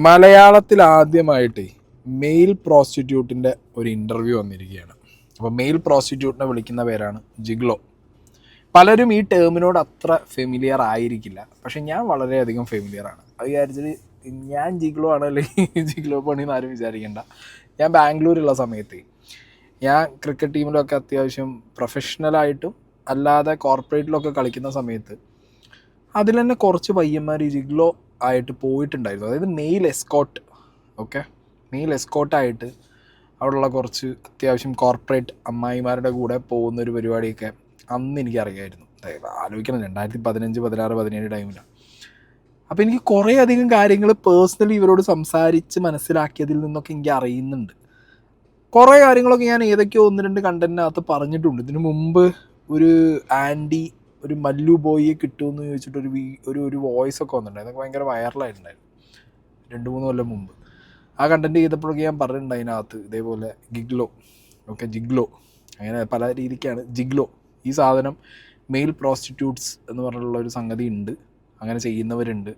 മലയാളത്തിൽ ആദ്യമായിട്ട് മെയിൽ പ്രോസ്റ്റിറ്റ്യൂട്ടിൻ്റെ ഒരു ഇൻ്റർവ്യൂ വന്നിരിക്കുകയാണ്. അപ്പോൾ മെയിൽ പ്രോസ്റ്റിറ്റ്യൂട്ടിനെ വിളിക്കുന്ന പേരാണ് ജിഗ്ലോ. പലരും ഈ ടേമിനോട് അത്ര ഫെമിലിയർ ആയിരിക്കില്ല, പക്ഷെ ഞാൻ വളരെയധികം ഫെമിലിയറാണ്. അത് വിചാരിച്ചിട്ട് ഞാൻ ജിഗ്ലോ ആണ് അല്ലെങ്കിൽ ജിഗ്ലോ പണിന്ന് ആരും വിചാരിക്കേണ്ട. ഞാൻ ബാംഗ്ലൂരുള്ള സമയത്ത് ഞാൻ ക്രിക്കറ്റ് ടീമിലൊക്കെ അത്യാവശ്യം പ്രൊഫഷണലായിട്ടും അല്ലാതെ കോർപ്പറേറ്റിലൊക്കെ കളിക്കുന്ന സമയത്ത് അതിൽ തന്നെ കുറച്ച് പയ്യന്മാർ ഈ ജിഗ്ലോ ആയിട്ട് പോയിട്ടുണ്ടായിരുന്നു. അതായത് മെയിൽ എസ്കോട്ട്. ഓക്കെ, മെയിൽ എസ്കോട്ടായിട്ട് അവിടെയുള്ള കുറച്ച് അത്യാവശ്യം കോർപ്പറേറ്റ് അമ്മായിമാരുടെ കൂടെ പോകുന്നൊരു പരിപാടിയൊക്കെ അന്ന് എനിക്കറിയായിരുന്നു. ആലോചിക്കണം, 2015, 16, 17 ടൈമിലാണ്. അപ്പോൾ എനിക്ക് കുറേ അധികം കാര്യങ്ങൾ പേഴ്സണലി ഇവരോട് സംസാരിച്ച് മനസ്സിലാക്കിയതിൽ നിന്നൊക്കെ എനിക്ക് അറിയുന്നുണ്ട്. കുറേ കാര്യങ്ങളൊക്കെ ഞാൻ ഏതൊക്കെയോ 1-2 കണ്ടൻറ്റിനകത്ത് പറഞ്ഞിട്ടുണ്ട്. ഇതിനു മുമ്പ് ഒരു ആൻറ്റി ഒരു മല്ലു ബോയിയെ കിട്ടുമെന്ന് ചോദിച്ചിട്ട് ഒരു വോയിസ് ഒക്കെ വന്നിട്ടുണ്ടായിരുന്നു. അതൊക്കെ ഭയങ്കര വൈറലായിട്ടുണ്ടായിരുന്നു 2-3 കൊല്ലം മുമ്പ്. ആ കണ്ടൻറ്റ് ചെയ്തപ്പോഴൊക്കെ ഞാൻ പറഞ്ഞിട്ടുണ്ട് അതിനകത്ത് ഇതേപോലെ ജിഗ്ലോ. ഓക്കെ, ജിഗ്ലോ അങ്ങനെ പല രീതിക്കാണ് ജിഗ്ലോ. ഈ സാധനം മെയിൽ പ്രോസ്റ്റിറ്റ്യൂട്ട്സ് എന്ന് പറഞ്ഞിട്ടുള്ള ഒരു സംഗതി ഉണ്ട്, അങ്ങനെ ചെയ്യുന്നവരുണ്ട്.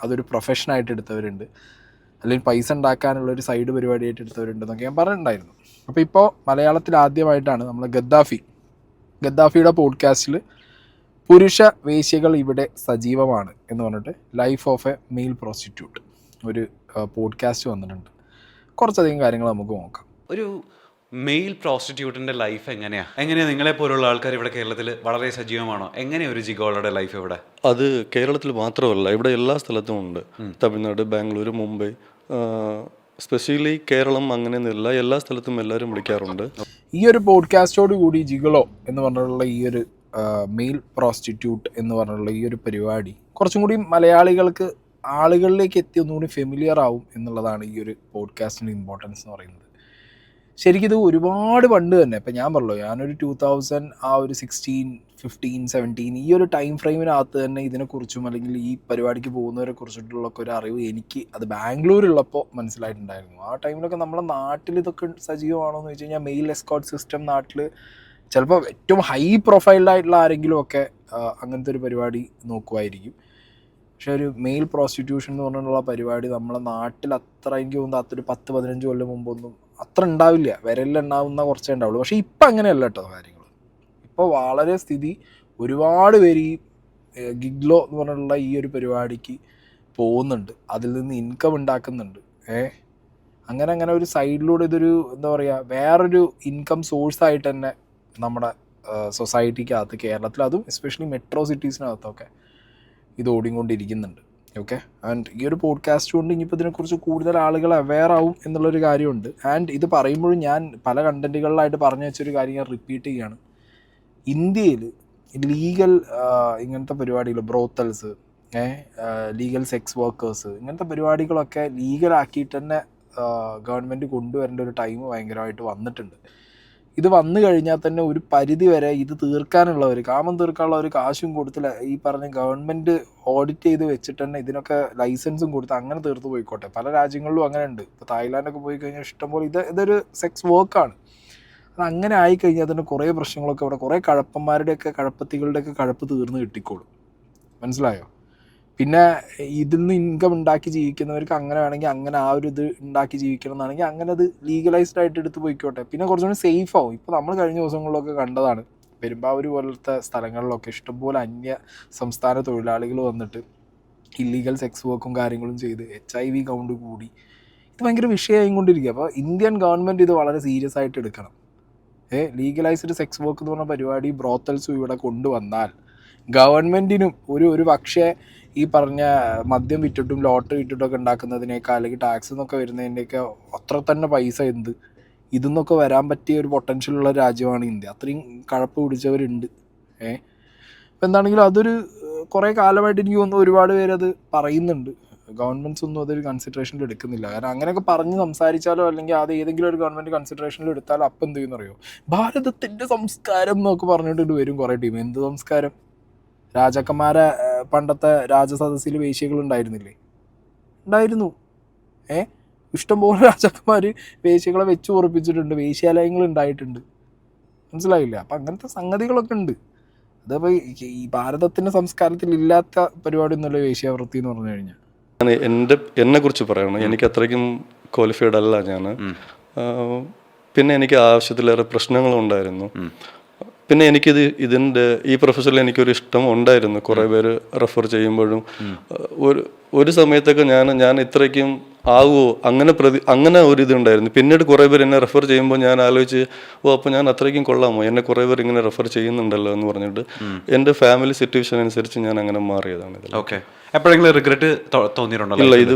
അതൊരു പ്രൊഫഷനായിട്ട് എടുത്തവരുണ്ട്, അല്ലെങ്കിൽ പൈസ ഉണ്ടാക്കാനുള്ളൊരു സൈഡ് പരിപാടിയായിട്ട് എടുത്തവരുണ്ടെന്നൊക്കെ ഞാൻ പറഞ്ഞിട്ടുണ്ടായിരുന്നു. അപ്പോൾ ഇപ്പോൾ മലയാളത്തിൽ ആദ്യമായിട്ടാണ് നമ്മൾ ഗദ്ദാഫിയുടെ പോഡ്കാസ്റ്റിൽ പുരുഷ വേശ്യകൾ ഇവിടെ സജീവമാണ് എന്ന് പറഞ്ഞിട്ട് life of a male prostitute ഒരു പോഡ്കാസ്റ്റ് വന്നിട്ടുണ്ട്. കുറച്ചധികം കാര്യങ്ങൾ നമുക്ക് നോക്കാം. ഒരു മെയിൽ പ്രോസ്റ്റിറ്റ്യൂട്ടിൻ്റെ ലൈഫ് എങ്ങനെയാണ് നിങ്ങളെപ്പോലുള്ള ആൾക്കാർ ഇവിടെ കേരളത്തിൽ വളരെ സജീവമാണോ? എങ്ങനെയാണ് ഒരു ജിഗോളുടെ ലൈഫ് ഇവിടെ? അത് കേരളത്തിൽ മാത്രമല്ല, ഇവിടെ എല്ലാ സ്ഥലത്തും ഉണ്ട്. തമിഴ്നാട്, ബാംഗ്ലൂർ, മുംബൈ, സ്പെഷ്യലി കേരളം അങ്ങനെയൊന്നുമില്ല, എല്ലാ സ്ഥലത്തും എല്ലാവരും വിളിക്കാറുണ്ട്. ഈ ഒരു പോഡ്കാസ്റ്റോട് കൂടി ജിഗളോ എന്ന് പറഞ്ഞിട്ടുള്ള ഈ ഒരു മെയിൽ പ്രോസ്റ്റിറ്റ്യൂട്ട് എന്ന് പറഞ്ഞിട്ടുള്ള ഈ ഒരു പരിപാടി കുറച്ചും കൂടി മലയാളികൾക്ക് ആളുകളിലേക്ക് എത്തി ഒന്നുകൂടി ഫെമിലിയർ ആവും എന്നുള്ളതാണ് ഈ ഒരു പോഡ്കാസ്റ്റിൻ്റെ ഇമ്പോർട്ടൻസ് എന്ന് പറയുന്നത്. ശരിക്കും ഇത് ഒരുപാട് പണ്ട് തന്നെ, ഇപ്പം ഞാൻ പറഞ്ഞല്ലോ, ഞാനൊരു 2000 ആ ഒരു 16, 15, 17 ഈ ഒരു ടൈം ഫ്രെയിമിനകത്ത് തന്നെ ഇതിനെക്കുറിച്ചും അല്ലെങ്കിൽ ഈ പരിപാടിക്ക് പോകുന്നവരെ കുറിച്ചിട്ടുള്ളൊക്കെ ഒരു അറിവ് എനിക്ക് അത് ബാംഗ്ലൂരുള്ളപ്പോൾ മനസ്സിലായിട്ടുണ്ടായിരുന്നു. ആ ടൈമിലൊക്കെ നമ്മുടെ നാട്ടിൽ ഇതൊക്കെ സജീവമാണോ എന്ന് വെച്ച് കഴിഞ്ഞാൽ മെയിൽ എസ്കോട്ട് സിസ്റ്റം നാട്ടിൽ ചിലപ്പോൾ ഏറ്റവും ഹൈ പ്രൊഫൈൽഡായിട്ടുള്ള ആരെങ്കിലും ഒക്കെ അങ്ങനത്തെ ഒരു പരിപാടി നോക്കുമായിരിക്കും. പക്ഷേ ഒരു മെയിൽ പ്രോസ്റ്റിറ്റ്യൂഷൻ എന്ന് പറഞ്ഞിട്ടുള്ള പരിപാടി നമ്മളെ നാട്ടിൽ അത്ര, എനിക്ക് തോന്നുന്നു അതൊരു 10-15 കൊല്ലം മുമ്പൊന്നും അത്ര ഉണ്ടാവില്ല, വിരലിലുണ്ടാവുന്ന കുറച്ചേ ഉണ്ടാവുള്ളൂ. പക്ഷേ ഇപ്പം അങ്ങനെയല്ല കേട്ടോ കാര്യങ്ങൾ. ഇപ്പോൾ വളരെ സ്ഥിതി ഒരുപാട് പേര് ഈ ഗിഗ്ലോ എന്ന് പറഞ്ഞിട്ടുള്ള ഈ ഒരു പരിപാടിക്ക് പോകുന്നുണ്ട്, അതിൽ നിന്ന് ഇൻകം ഉണ്ടാക്കുന്നുണ്ട്. അങ്ങനെ ഒരു സൈഡിലൂടെ ഇതൊരു എന്താ പറയുക, വേറൊരു ഇൻകം സോഴ്സായിട്ട് തന്നെ നമ്മുടെ സൊസൈറ്റിക്കകത്ത് കേരളത്തിൽ, അതും എസ്പെഷ്യലി മെട്രോ സിറ്റീസിനകത്തൊക്കെ ഇത് ഓടിക്കൊണ്ടിരിക്കുന്നുണ്ട്. ഓക്കെ, ആൻഡ് ഈ ഒരു പോഡ്കാസ്റ്റ് കൊണ്ട് ഇനിയിപ്പോൾ ഇതിനെക്കുറിച്ച് കൂടുതൽ ആളുകൾ അവെയർ ആവും എന്നുള്ളൊരു കാര്യമുണ്ട്. ആൻഡ് ഇത് പറയുമ്പോഴും ഞാൻ പല കണ്ടൻറ്റുകളിലായിട്ട് പറഞ്ഞു വെച്ചൊരു കാര്യം ഞാൻ റിപ്പീറ്റ് ചെയ്യുകയാണ്. ഇന്ത്യയിൽ ലീഗൽ ഇങ്ങനത്തെ പരിപാടികൾ, ബ്രോത്തൽസ്, ലീഗൽ സെക്സ് വർക്കേഴ്സ്, ഇങ്ങനത്തെ പരിപാടികളൊക്കെ ലീഗലാക്കിയിട്ട് തന്നെ ഗവൺമെൻറ് കൊണ്ടുവരേണ്ട ഒരു ടൈം ഭയങ്കരമായിട്ട് വന്നിട്ടുണ്ട്. ഇത് വന്നു കഴിഞ്ഞാൽ തന്നെ ഒരു പരിധി വരെ ഇത് തീർക്കാനുള്ളവർ, കാമം തീർക്കാനുള്ള ഒരു കാശും കൊടുത്തില്ല, ഈ പറഞ്ഞ ഗവൺമെൻറ് ഓഡിറ്റ് ചെയ്ത് വെച്ചിട്ട് തന്നെ ഇതിനൊക്കെ ലൈസൻസും കൊടുത്ത് അങ്ങനെ തീർത്ത് പോയിക്കോട്ടെ. പല രാജ്യങ്ങളിലും അങ്ങനെ ഉണ്ട്. ഇപ്പോൾ തായ്ലാൻഡൊക്കെ പോയി കഴിഞ്ഞാൽ ഇഷ്ടംപോലെ ഇതൊരു സെക്സ് വർക്കാണ്. അത് അങ്ങനെ ആയിക്കഴിഞ്ഞാൽ തന്നെ കുറേ പ്രശ്നങ്ങളൊക്കെ ഇവിടെ, കുറേ കഴപ്പത്തികളുടെയൊക്കെ കഴപ്പ് തീർന്ന് കിട്ടിക്കോളും. മനസ്സിലായോ? പിന്നെ ഇതിൽ നിന്ന് ഇൻകം ഉണ്ടാക്കി ജീവിക്കുന്നവർക്ക് അങ്ങനെ വേണമെങ്കിൽ അങ്ങനെ ആ ഒരു ഇത് ഉണ്ടാക്കി ജീവിക്കണം എന്നാണെങ്കിൽ അങ്ങനെ അത് ലീഗലൈസ്ഡ് ആയിട്ട് എടുത്ത് പോയിക്കോട്ടെ. പിന്നെ കുറച്ചുകൂടി സേഫ് ആവും. ഇപ്പോൾ നമ്മൾ കഴിഞ്ഞ ദിവസങ്ങളിലൊക്കെ കണ്ടതാണ്, പെരുമ്പാവൂർ പോലത്തെ സ്ഥലങ്ങളിലൊക്കെ ഇഷ്ടംപോലെ അന്യ സംസ്ഥാന തൊഴിലാളികൾ വന്നിട്ട് ഇല്ലീഗൽ സെക്സ് വർക്കും കാര്യങ്ങളും ചെയ്ത് HIV കൗണ്ട് കൂടി ഇത് ഭയങ്കര വിഷയമായിക്കൊണ്ടിരിക്കുക. അപ്പോൾ ഇന്ത്യൻ ഗവൺമെൻറ് ഇത് വളരെ സീരിയസ് ആയിട്ട് എടുക്കണം. ലീഗലൈസ്ഡ് സെക്സ് വർക്ക് എന്ന് പറഞ്ഞ പരിപാടി ബ്രോത്തൽസും ഇവിടെ കൊണ്ടുവന്നാൽ ഗവൺമെൻറ്റിനും ഒരു പക്ഷേ ഈ പറഞ്ഞ മദ്യം വിറ്റിട്ടും ലോട്ടറി വിറ്റിട്ടൊക്കെ ഉണ്ടാക്കുന്നതിനേക്കാൾ അല്ലെങ്കിൽ ടാക്സ് എന്നൊക്കെ വരുന്നതിൻ്റെയൊക്കെ അത്ര തന്നെ പൈസ ഇതെന്നൊക്കെ വരാൻ പറ്റിയ ഒരു പൊട്ടൻഷ്യലുള്ള രാജ്യമാണ് ഇന്ത്യ. അത്രയും കഴപ്പ് പിടിച്ചവരുണ്ട്. അപ്പോൾ എന്താണെങ്കിലും അതൊരു കുറേ കാലമായിട്ട് എനിക്ക് തോന്നുന്നു ഒരുപാട് പേരത് പറയുന്നുണ്ട്. ഗവൺമെൻറ്റ്സ് ഒന്നും അതൊരു കൺസിഡറേഷനിൽ എടുക്കുന്നില്ല. കാരണം അങ്ങനെയൊക്കെ പറഞ്ഞ് സംസാരിച്ചാലോ അല്ലെങ്കിൽ അത് ഏതെങ്കിലും ഒരു ഗവൺമെൻറ് കൺസിഡറേഷനിൽ എടുത്താലോ അപ്പം എന്ത് ചെയ്യുമെന്ന് അറിയോ, ഭാരതത്തിൻ്റെ സംസ്കാരം എന്നൊക്കെ പറഞ്ഞിട്ട് വരും കുറേ ടീം. എന്ത് സംസ്കാരം? രാജാക്കന്മാരെ പണ്ടത്തെ രാജസദസ്സിൽ വേശ്യകൾ ഉണ്ടായിരുന്നില്ലേ? ഉണ്ടായിരുന്നു. ഇഷ്ടംപോലെ രാജാക്കന്മാർ വേശ്യകളെ വെച്ച് ഉറപ്പിച്ചിട്ടുണ്ട്, വേശ്യാലയങ്ങൾ ഉണ്ടായിട്ടുണ്ട്. മനസ്സിലായില്ല? അപ്പം അങ്ങനത്തെ സംഗതികളൊക്കെ ഉണ്ട്. അതപ്പോൾ ഈ ഭാരതത്തിൻ്റെ സംസ്കാരത്തിൽ ഇല്ലാത്ത പരിപാടി ഒന്നുമല്ല വേശ്യാവൃത്തി എന്ന് പറഞ്ഞു കഴിഞ്ഞാൽ. ഞാൻ എന്നെ കുറിച്ച് പറയണം. എനിക്ക് അത്രയ്ക്കും ക്വാളിഫൈഡ് അല്ല ഞാൻ. പിന്നെ എനിക്ക് ആവശ്യത്തിലേറെ പ്രശ്നങ്ങളുണ്ടായിരുന്നു. പിന്നെ ഇതിൻ്റെ ഈ പ്രൊഫഷനിൽ എനിക്കൊരു ഇഷ്ടം ഉണ്ടായിരുന്നു. കുറേ പേര് റെഫർ ചെയ്യുമ്പോഴും ഒരു സമയത്തൊക്കെ ഞാൻ ഇത്രയ്ക്കും ആവുമോ അങ്ങനെ ഒരു ഇതുണ്ടായിരുന്നു. പിന്നീട് കുറേ പേര് എന്നെ റെഫർ ചെയ്യുമ്പോൾ ഞാൻ ആലോചിച്ച് അപ്പോൾ ഞാൻ അത്രയ്ക്കും കൊള്ളാമോ, എന്നെ കുറേ പേർ ഇങ്ങനെ റെഫർ ചെയ്യുന്നുണ്ടല്ലോ എന്ന് പറഞ്ഞിട്ട് എൻ്റെ ഫാമിലി സിറ്റുവേഷൻ അനുസരിച്ച് ഞാൻ അങ്ങനെ മാറിയതാണ് ഇതിൽ. ഓക്കെ. എപ്പോഴെങ്കിലും റിഗ്രറ്റ് തോന്നിയിട്ടുണ്ടോ? ഇല്ല, ഇത്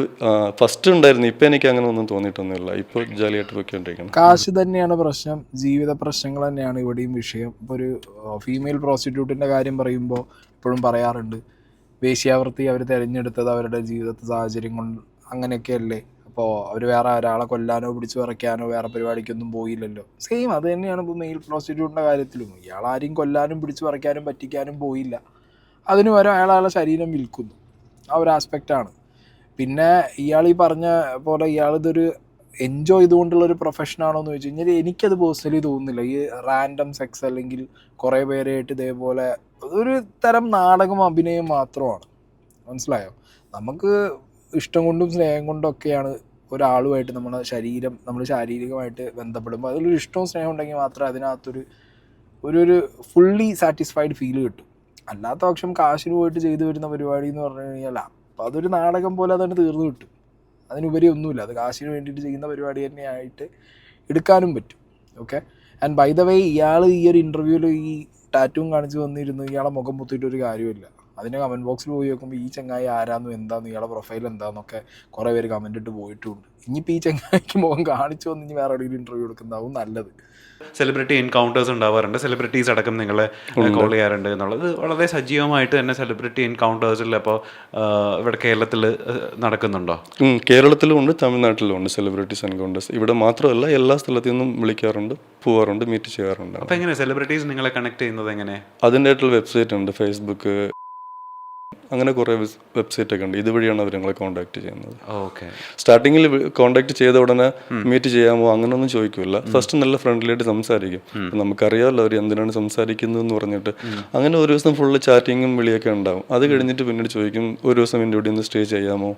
ഫസ്റ്റ് ഉണ്ടായിരുന്നു. ഇപ്പം എനിക്ക് അങ്ങനെ ഒന്നും തോന്നിയിട്ടൊന്നുമില്ല. ഇപ്പോൾ ജാലിയായിട്ട് പോയിക്കൊണ്ടിരിക്കണം. കാശ് തന്നെയാണ് പ്രശ്നം, ജീവിത പ്രശ്നങ്ങൾ തന്നെയാണ് ഇവിടെയും വിഷയം. ഇപ്പോൾ ഒരു ഫീമെയിൽ പ്രോസ്റ്റിറ്റ്യൂട്ടിൻ്റെ കാര്യം പറയുമ്പോൾ എപ്പോഴും പറയാറുണ്ട്, വേശ്യാവൃത്തി അവർ തിരഞ്ഞെടുത്തത് അവരുടെ ജീവിത സാഹചര്യം കൊണ്ട് അങ്ങനെയൊക്കെയല്ലേ. അപ്പോൾ അവർ വേറെ ഒരാളെ കൊല്ലാനോ പിടിച്ചു പറിക്കാനോ വേറെ പരിപാടിക്കൊന്നും പോയില്ലല്ലോ. സെയിം അത് തന്നെയാണ് ഇപ്പോൾ മെയിൽ പ്രോസ്റ്റിറ്റ്യൂട്ടിൻ്റെ കാര്യത്തിലും. ഇയാൾ ആരെയും കൊല്ലാനും പിടിച്ചു പറിക്കാനും പറ്റിക്കാനും പോയില്ല, അതിന് വരെ അയാളെ ശരീരം വിൽക്കുന്നു. ആ ഒരു ആസ്പെക്റ്റാണ്. പിന്നെ ഇയാൾ ഈ പറഞ്ഞ പോലെ ഇയാളിതൊരു എൻജോയ് ചെയ്തുകൊണ്ടുള്ളൊരു പ്രൊഫഷനാണോ എന്ന് ചോദിച്ചു കഴിഞ്ഞാൽ എനിക്കത് പേഴ്സണലി തോന്നുന്നില്ല. ഈ റാൻഡം സെക്സ് അല്ലെങ്കിൽ കുറേ പേരായിട്ട് ഇതേപോലെ ഒരു തരം നാടകം, അഭിനയം മാത്രമാണ്. മനസ്സിലായോ? നമുക്ക് ഇഷ്ടം കൊണ്ടും സ്നേഹം കൊണ്ടും ഒക്കെയാണ് ഒരാളുമായിട്ട് നമ്മൾ ശാരീരികമായിട്ട് ബന്ധപ്പെടുമ്പോൾ അതിലൊരു ഇഷ്ടവും സ്നേഹം ഉണ്ടെങ്കിൽ മാത്രമേ അതിനകത്തൊരു ഒരു ഫുള്ളി സാറ്റിസ്ഫൈഡ് ഫീൽ കിട്ടും. അല്ലാത്ത പക്ഷം കാശിന് പോയിട്ട് ചെയ്തു വരുന്ന പരിപാടി എന്ന് പറഞ്ഞു കഴിഞ്ഞാൽ അപ്പം അതൊരു നാടകം പോലെ അതന്നെ തീർന്നു കിട്ടും. അതിനുപരി ഒന്നുമില്ല. അത് കാശിന് വേണ്ടിയിട്ട് ചെയ്യുന്ന പരിപാടി തന്നെയായിട്ട് എടുക്കാനും പറ്റും. Okay. And by the way, ഇയാൾ ഈ ഒരു ഇൻ്റർവ്യൂവിൽ ഈ ടാറ്റൂവും കാണിച്ച് വന്നിരുന്നു ഇയാളെ മുഖം പൊത്തിയിട്ടൊരു കാര്യമില്ല. അതിൻ്റെ കമൻറ്റ് ബോക്സിൽ പോയി നോക്കുമ്പോൾ ഈ ചങ്ങായി ആരാന്നും എന്താണെന്ന് ഇയാളെ പ്രൊഫൈൽ എന്താണെന്നൊക്കെ കുറേ പേര് കമൻ്റ് ഇട്ട് പോയിട്ടുണ്ട്. ഇനിയിപ്പോൾ ഈ ചങ്ങായിക്ക് മുഖം കാണിച്ചു വന്ന് ഇനി വേറെ എവിടെയെങ്കിലും ഇൻ്റർവ്യൂ എടുക്കുന്നതാവും നല്ലത്. സെലിബ്രിറ്റി എൻകൗണ്ടേഴ്സ് ഉണ്ടാവാറുണ്ട്, സെലിബ്രിറ്റീസ് അടക്കം നിങ്ങളെ കോൾ ചെയ്യാറുണ്ട് എന്നുള്ളത് വളരെ സജീവമായിട്ട് തന്നെ സെലിബ്രിറ്റി എൻകൗണ്ടേഴ്സിൽ അപ്പോൾ ഇവിടെ കേരളത്തിൽ നടക്കുന്നുണ്ടോ? കേരളത്തിലും ഉണ്ട്, തമിഴ്നാട്ടിലും ഉണ്ട് സെലിബ്രിറ്റീസ് എൻകൗണ്ടേഴ്സ്. ഇവിടെ മാത്രമല്ല, എല്ലാ സ്ഥലത്തു നിന്നും വിളിക്കാറുണ്ട്, പോവാറുണ്ട്, മീറ്റ് ചെയ്യാറുണ്ട്. അപ്പോൾ എങ്ങനെ സെലിബ്രിറ്റീസ് നിങ്ങളെ കണക്ട് ചെയ്യുന്നത് എങ്ങനെ? അതിൻ്റെയായിട്ടുള്ള വെബ്സൈറ്റ് ഉണ്ട്, ഫേസ്ബുക്ക്, അങ്ങനെ കുറേ വെബ്സൈറ്റ് ഒക്കെ ഉണ്ട്. ഇതുവഴിയാണ് അവർ ഞങ്ങളെ കോൺടാക്ട് ചെയ്യുന്നത്. ഓക്കെ. സ്റ്റാർട്ടിങ്ങിൽ കോൺടാക്ട് ചെയ്ത ഉടനെ മീറ്റ് ചെയ്യാമോ അങ്ങനൊന്നും ചോദിക്കില്ല. ഫസ്റ്റ് നല്ല ഫ്രണ്ട്ലി ആയിട്ട് സംസാരിക്കും. നമുക്കറിയാമല്ലോ അവർ എന്തിനാണ് സംസാരിക്കുന്നത് എന്ന് പറഞ്ഞിട്ട്. അങ്ങനെ ഒരു ദിവസം ഫുള്ള് ചാറ്റിങ്ങും വിളിയൊക്കെ ഉണ്ടാവും. അത് കഴിഞ്ഞിട്ട് പിന്നീട് ചോദിക്കും, ഒരു ദിവസം എൻ്റെ ഇവിടെ നിന്ന് സ്റ്റേ ചെയ്യാമോ,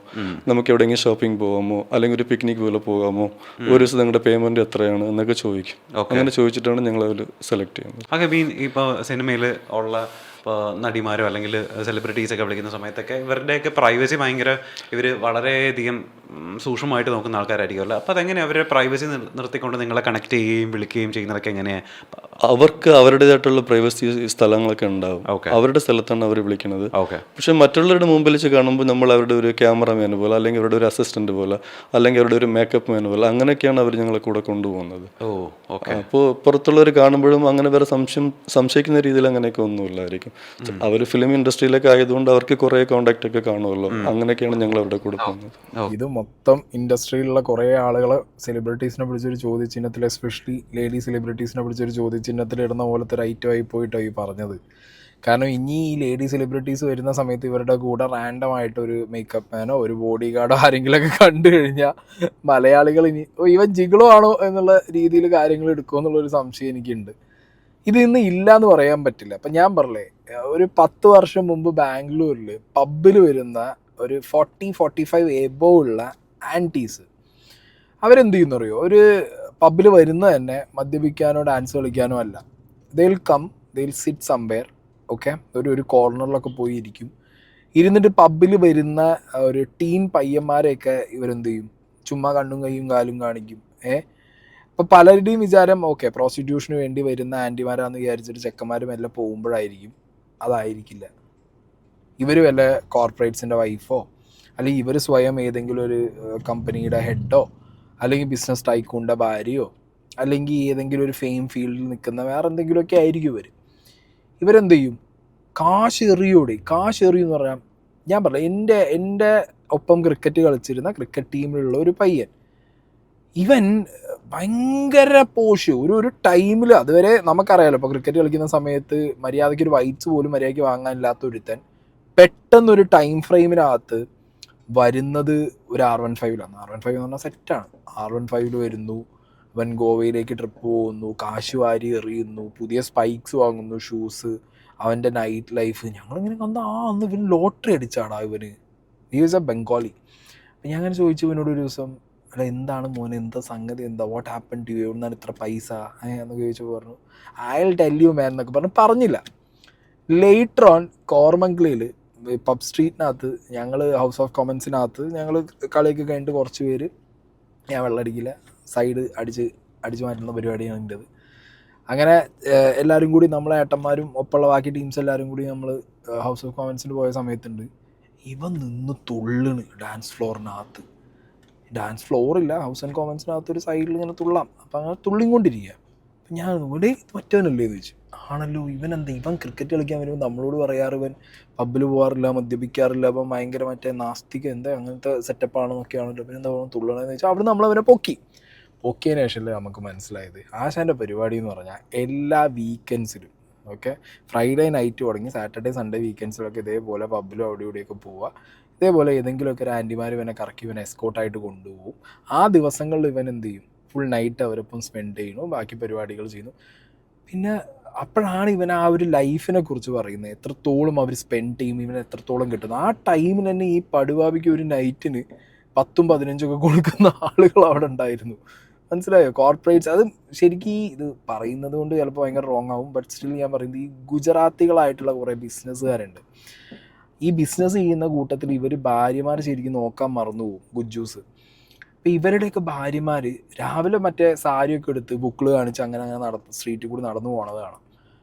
നമുക്ക് എവിടെയെങ്കിലും ഷോപ്പിംഗ് പോകാമോ, അല്ലെങ്കിൽ ഒരു പിക്നിക് പോലെ പോകാമോ, ഒരു ദിവസം നിങ്ങളുടെ പേയ്മെന്റ് എത്രയാണ് എന്നൊക്കെ ചോദിക്കും. അങ്ങനെ ചോദിച്ചിട്ടാണ് ഞങ്ങൾ അവർ സെലക്ട് ചെയ്യുന്നത്. ഓക്കെ. ഇപ്പോൾ സിനിമയിൽ ഉള്ള ഇപ്പോൾ നടിമാരോ അല്ലെങ്കിൽ സെലിബ്രിറ്റീസൊക്കെ വിളിക്കുന്ന സമയത്തൊക്കെ ഇവരുടെയൊക്കെ പ്രൈവസി ഇവർ വളരെയധികം സൂക്ഷ്മമായിട്ട് നോക്കുന്ന ആൾക്കാരായിരിക്കുമല്ലോ. അപ്പോൾ അതെങ്ങനെ അവരുടെ പ്രൈവസി നിർത്തിക്കൊണ്ട് നിങ്ങളെ കണക്ട് ചെയ്യുകയും വിളിക്കുകയും ചെയ്യുന്നതൊക്കെ എങ്ങനെയാണ്? അവർക്ക് അവരുടേതായിട്ടുള്ള പ്രൈവസി സ്ഥലങ്ങളൊക്കെ ഉണ്ടാവും. അവരുടെ സ്ഥലത്താണ് അവർ വിളിക്കുന്നത്. പക്ഷെ മറ്റുള്ളവരുടെ മുമ്പിൽ വെച്ച് കാണുമ്പോൾ നമ്മൾ അവരുടെ ഒരു ക്യാമറമാൻ പോലെ, അല്ലെങ്കിൽ അവരുടെ ഒരു അസിസ്റ്റന്റ് പോലെ, അല്ലെങ്കിൽ അവരുടെ ഒരു മേക്കപ്പ് മാൻ പോലെ, അങ്ങനെയൊക്കെയാണ് അവർ ഞങ്ങളെ കൂടെ കൊണ്ടുപോകുന്നത്. അപ്പോൾ പുറത്തുള്ളവർ കാണുമ്പോഴും അങ്ങനെ വേറെ സംശയിക്കുന്ന രീതിയിൽ അങ്ങനെയൊക്കെ ഒന്നുമില്ലായിരിക്കും. അവർ ഫിലിം ഇൻഡസ്ട്രിയിലൊക്കെ ആയതുകൊണ്ട് അവർക്ക് കുറെ കോണ്ടാക്ട് ഒക്കെ കാണുമല്ലോ. അങ്ങനെയൊക്കെയാണ് ഞങ്ങൾ അവരുടെ കൂടെ പോകുന്നത്. ഇത് മൊത്തം ഇൻഡസ്ട്രിയിലുള്ള കുറേ ആളുകളെ സെലിബ്രിറ്റീസിനെ പിടിച്ചൊരു ചോദ്യചിഹ്നത്തിൽ, എസ്പെഷ്യലി ലേഡി സെലിബ്രിറ്റീസിനെ പിടിച്ചൊരു ചോദ്യചിഹ്നത്തിൽ ഇടുന്ന പോലത്തെ ഒരു ഐറ്റമായി പോയിട്ടോ ഈ പറഞ്ഞത്. കാരണം ഇനി ഈ ലേഡി സെലിബ്രിറ്റീസ് വരുന്ന സമയത്ത് ഇവരുടെ കൂടെ റാൻഡമായിട്ട് ഒരു മേക്കപ്പ് മാനോ ഒരു ബോഡി ഗാർഡോ ആരെങ്കിലുമൊക്കെ കണ്ടു കഴിഞ്ഞാൽ മലയാളികൾ ഇനി ഇവൻ ജിഗിളോ ആണോ എന്നുള്ള രീതിയിൽ കാര്യങ്ങൾ എടുക്കുമോ എന്നുള്ളൊരു സംശയം എനിക്കുണ്ട്. ഇത് ഇന്ന് ഇല്ല എന്ന് പറയാൻ പറ്റില്ല. അപ്പം ഞാൻ പറഞ്ഞേ, ഒരു 10 വർഷം മുമ്പ് ബാംഗ്ലൂരിൽ പബ്ബിൽ വരുന്ന ഒരു 40-45 എബോ ഉള്ള ആൻറ്റീസ് അവരെന്ത് ചെയ്യുന്നറിയോ? ഒരു പബ്ബിൽ വരുന്നത് തന്നെ മദ്യപിക്കാനോ ഡാൻസ് കളിക്കാനോ അല്ല. they'll come, they'll sit somewhere, okay, ഒരു കോർണറിലൊക്കെ പോയി ഇരുന്നിട്ട് പബ്ബിൽ വരുന്ന ഒരു ടീൻ പയ്യന്മാരെയൊക്കെ ഇവരെന്ത് ചെയ്യും? ചുമ്മാ കണ്ണും കൈയും കാലും കാണിക്കും. അപ്പോൾ പലരുടെയും വിചാരം ഓക്കെ പ്രോസ്റ്റിറ്റ്യൂഷന് വേണ്ടി വരുന്ന ആൻറ്റിമാരാന്ന് വിചാരിച്ചിട്ട് ചെക്കന്മാരും എല്ലാം പോകുമ്പോഴായിരിക്കും. അതായിരിക്കില്ല. ഇവർ വല്ല കോർപ്പറേറ്റ്സിൻ്റെ വൈഫോ, അല്ലെങ്കിൽ ഇവർ സ്വയം ഏതെങ്കിലും ഒരു കമ്പനിയുടെ ഹെഡോ, അല്ലെങ്കിൽ ബിസിനസ് ടൈക്കൂണിൻ്റെ ഭാര്യയോ, അല്ലെങ്കിൽ ഏതെങ്കിലും ഒരു ഫെയിം ഫീൽഡിൽ നിൽക്കുന്ന വേറെ എന്തെങ്കിലുമൊക്കെ ആയിരിക്കും ഇവരെന്ത് ചെയ്യും? കാശ് എറിയെന്ന് പറഞ്ഞാൽ, ഞാൻ പറഞ്ഞ എൻ്റെ ഒപ്പം ക്രിക്കറ്റ് കളിച്ചിരുന്ന ക്രിക്കറ്റ് ടീമിലുള്ള ഒരു പയ്യൻ, ഇവൻ ഭയങ്കര പോഷ്. ഒരു ടൈമിൽ, അതുവരെ നമുക്കറിയാലോ, ഇപ്പോൾ ക്രിക്കറ്റ് കളിക്കുന്ന സമയത്ത് മര്യാദയ്ക്ക് ഒരു വൈറ്റ്സ് പോലും മര്യാദയ്ക്ക് വാങ്ങാനില്ലാത്ത ഒരുത്തൻ പെട്ടെന്നൊരു ടൈം ഫ്രെയിമിനകത്ത് വരുന്നത് ഒരു R15ലാണ്. R15 എന്ന് പറഞ്ഞാൽ സെറ്റാണ്. R15 വരുന്നു, അവൻ ഗോവയിലേക്ക് ട്രിപ്പ് പോകുന്നു, കാശ് വാരി എറിയുന്നു, പുതിയ സ്പൈക്സ് വാങ്ങുന്നു, ഷൂസ്, അവൻ്റെ നൈറ്റ് ലൈഫ്. ഞങ്ങളിങ്ങനെ കണ്ടാ അന്ന് ഇവന് ലോട്ടറി അടിച്ചാടാ ഇവന്. He is A Bengali. അപ്പം ഞാൻ അങ്ങനെ ചോദിച്ചു ഇവനോട് ഒരു ദിവസം, അല്ല എന്താണ് മോനെ, എന്താ സംഗതി, എന്താ വാട്ട് ഹാപ്പൻ ടു യു, എവിടുന്നാണ് ഇത്ര പൈസ എന്നൊക്കെ ചോദിച്ചപ്പോൾ പറഞ്ഞു I will tell you man എന്നൊക്കെ പറഞ്ഞില്ല. ലേറ്റർ ഓൺ കോർമംഗ്ലയിൽ പബ് സ്ട്രീറ്റിനകത്ത് ഞങ്ങൾ ഹൗസ് ഓഫ് കോമൺസിനകത്ത് ഞങ്ങൾ കളിയൊക്കെ കഴിഞ്ഞിട്ട് കുറച്ച് പേര്, ഞാൻ വെള്ളമടിക്കില്ല, സൈഡ് അടിച്ച് മാറ്റുന്ന പരിപാടിയാണ് എൻ്റെത്. അങ്ങനെ എല്ലാവരും കൂടി നമ്മളെ ഏട്ടന്മാരും ഒപ്പമുള്ള ബാക്കി ടീംസ് എല്ലാവരും കൂടി നമ്മൾ ഹൗസ് ഓഫ് കോമൺസിന് പോയ സമയത്തുണ്ട് ഇവൻ നിന്ന് തുള്ളണ് ഡാൻസ് ഫ്ലോറിനകത്ത്. ഡാൻസ് ഫ്ലോറില്ല, ഹൗസ് ആൻഡ് കോമൺസിനകത്ത് ഒരു സൈഡിൽ ഇങ്ങനെ തുള്ളാം. അപ്പം അങ്ങനെ തുള്ളിക്കൊണ്ടിരിക്കുക. അപ്പം ഞാൻ ഇവിടെ മറ്റവനല്ലേ എന്ന് ചോദിച്ചു. ആണല്ലോ, ഇവൻ ക്രിക്കറ്റ് കളിക്കാൻ വരുമ്പോൾ നമ്മളോട് പറയാറ് ഇവൻ പബ്ബിൽ പോകാറില്ല, മദ്യപിക്കാറില്ല, അപ്പം ഭയങ്കര മറ്റേ നാസ്തിക എന്താ അങ്ങനത്തെ സെറ്റപ്പാണെന്നൊക്കെയാണല്ലോ, പിന്നെ എന്താ തുള്ളണമെന്ന് വെച്ചാൽ അവിടെ നമ്മളവനെ പൊക്കിയതിന് ശേഷമല്ലേ നമുക്ക് മനസ്സിലായത് ആശാൻ്റെ പരിപാടി എന്ന് പറഞ്ഞാൽ എല്ലാ വീക്കെൻഡ്സിലും, ഓക്കെ, ഫ്രൈഡേ നൈറ്റ് തുടങ്ങി സാറ്റർഡേ സൺഡേ വീക്കെൻഡ്സിലൊക്കെ ഇതേപോലെ പബ്ബിലും അവിടെ ഇവിടെയൊക്കെ പോവുക. ഇതേപോലെ ഏതെങ്കിലുമൊക്കെ ഒരു ആൻറ്റിമാർ ഇവനെ കറക്കി ഇവനെ എസ്കോട്ടായിട്ട് കൊണ്ടുപോകും. ആ ദിവസങ്ങളിൽ ഇവൻ എന്ത് ചെയ്യും, ഫുൾ നൈറ്റ് അവരൊപ്പം സ്പെൻഡ് ചെയ്യുന്നു, ബാക്കി പരിപാടികൾ ചെയ്യുന്നു. പിന്നെ അപ്പോഴാണ് ഇവൻ ആ ഒരു ലൈഫിനെ കുറിച്ച് പറയുന്നത്, എത്രത്തോളം അവർ സ്പെൻഡ് ചെയ്യും, ഇവന് എത്രത്തോളം കിട്ടുന്നു. ആ ടൈമിന് തന്നെ ഈ പടുവാബിക്ക് ഒരു നൈറ്റിന് 10-15 കൊടുക്കുന്ന ആളുകൾ അവിടെ ഉണ്ടായിരുന്നു. മനസ്സിലായോ? കോർപ്പറേറ്റ്സ്, അത് ശരിക്കും ഇത് പറയുന്നത് കൊണ്ട് ചിലപ്പോൾ ഭയങ്കര റോങ് ആവും, ബട്ട് സ്റ്റിൽ ഞാൻ പറയുന്നത് ഈ ഗുജറാത്തികളായിട്ടുള്ള കുറേ ബിസിനസ്സുകാരുണ്ട്. ഈ ബിസിനസ് ചെയ്യുന്ന കൂട്ടത്തിൽ ഇവർ ഭാര്യമാർ ശരിക്കും നോക്കാൻ മറന്നു പോകും, ഗുജ്ജൂസ്. അപ്പോൾ ഇവരുടെയൊക്കെ ഭാര്യമാർ രാവിലെ മറ്റേ സാരിയൊക്കെ എടുത്ത് ബുക്കിൾ കാണിച്ച് അങ്ങനെ സ്ട്രീറ്റിൽ കൂടി നടന്നു പോകണത് കാണാം.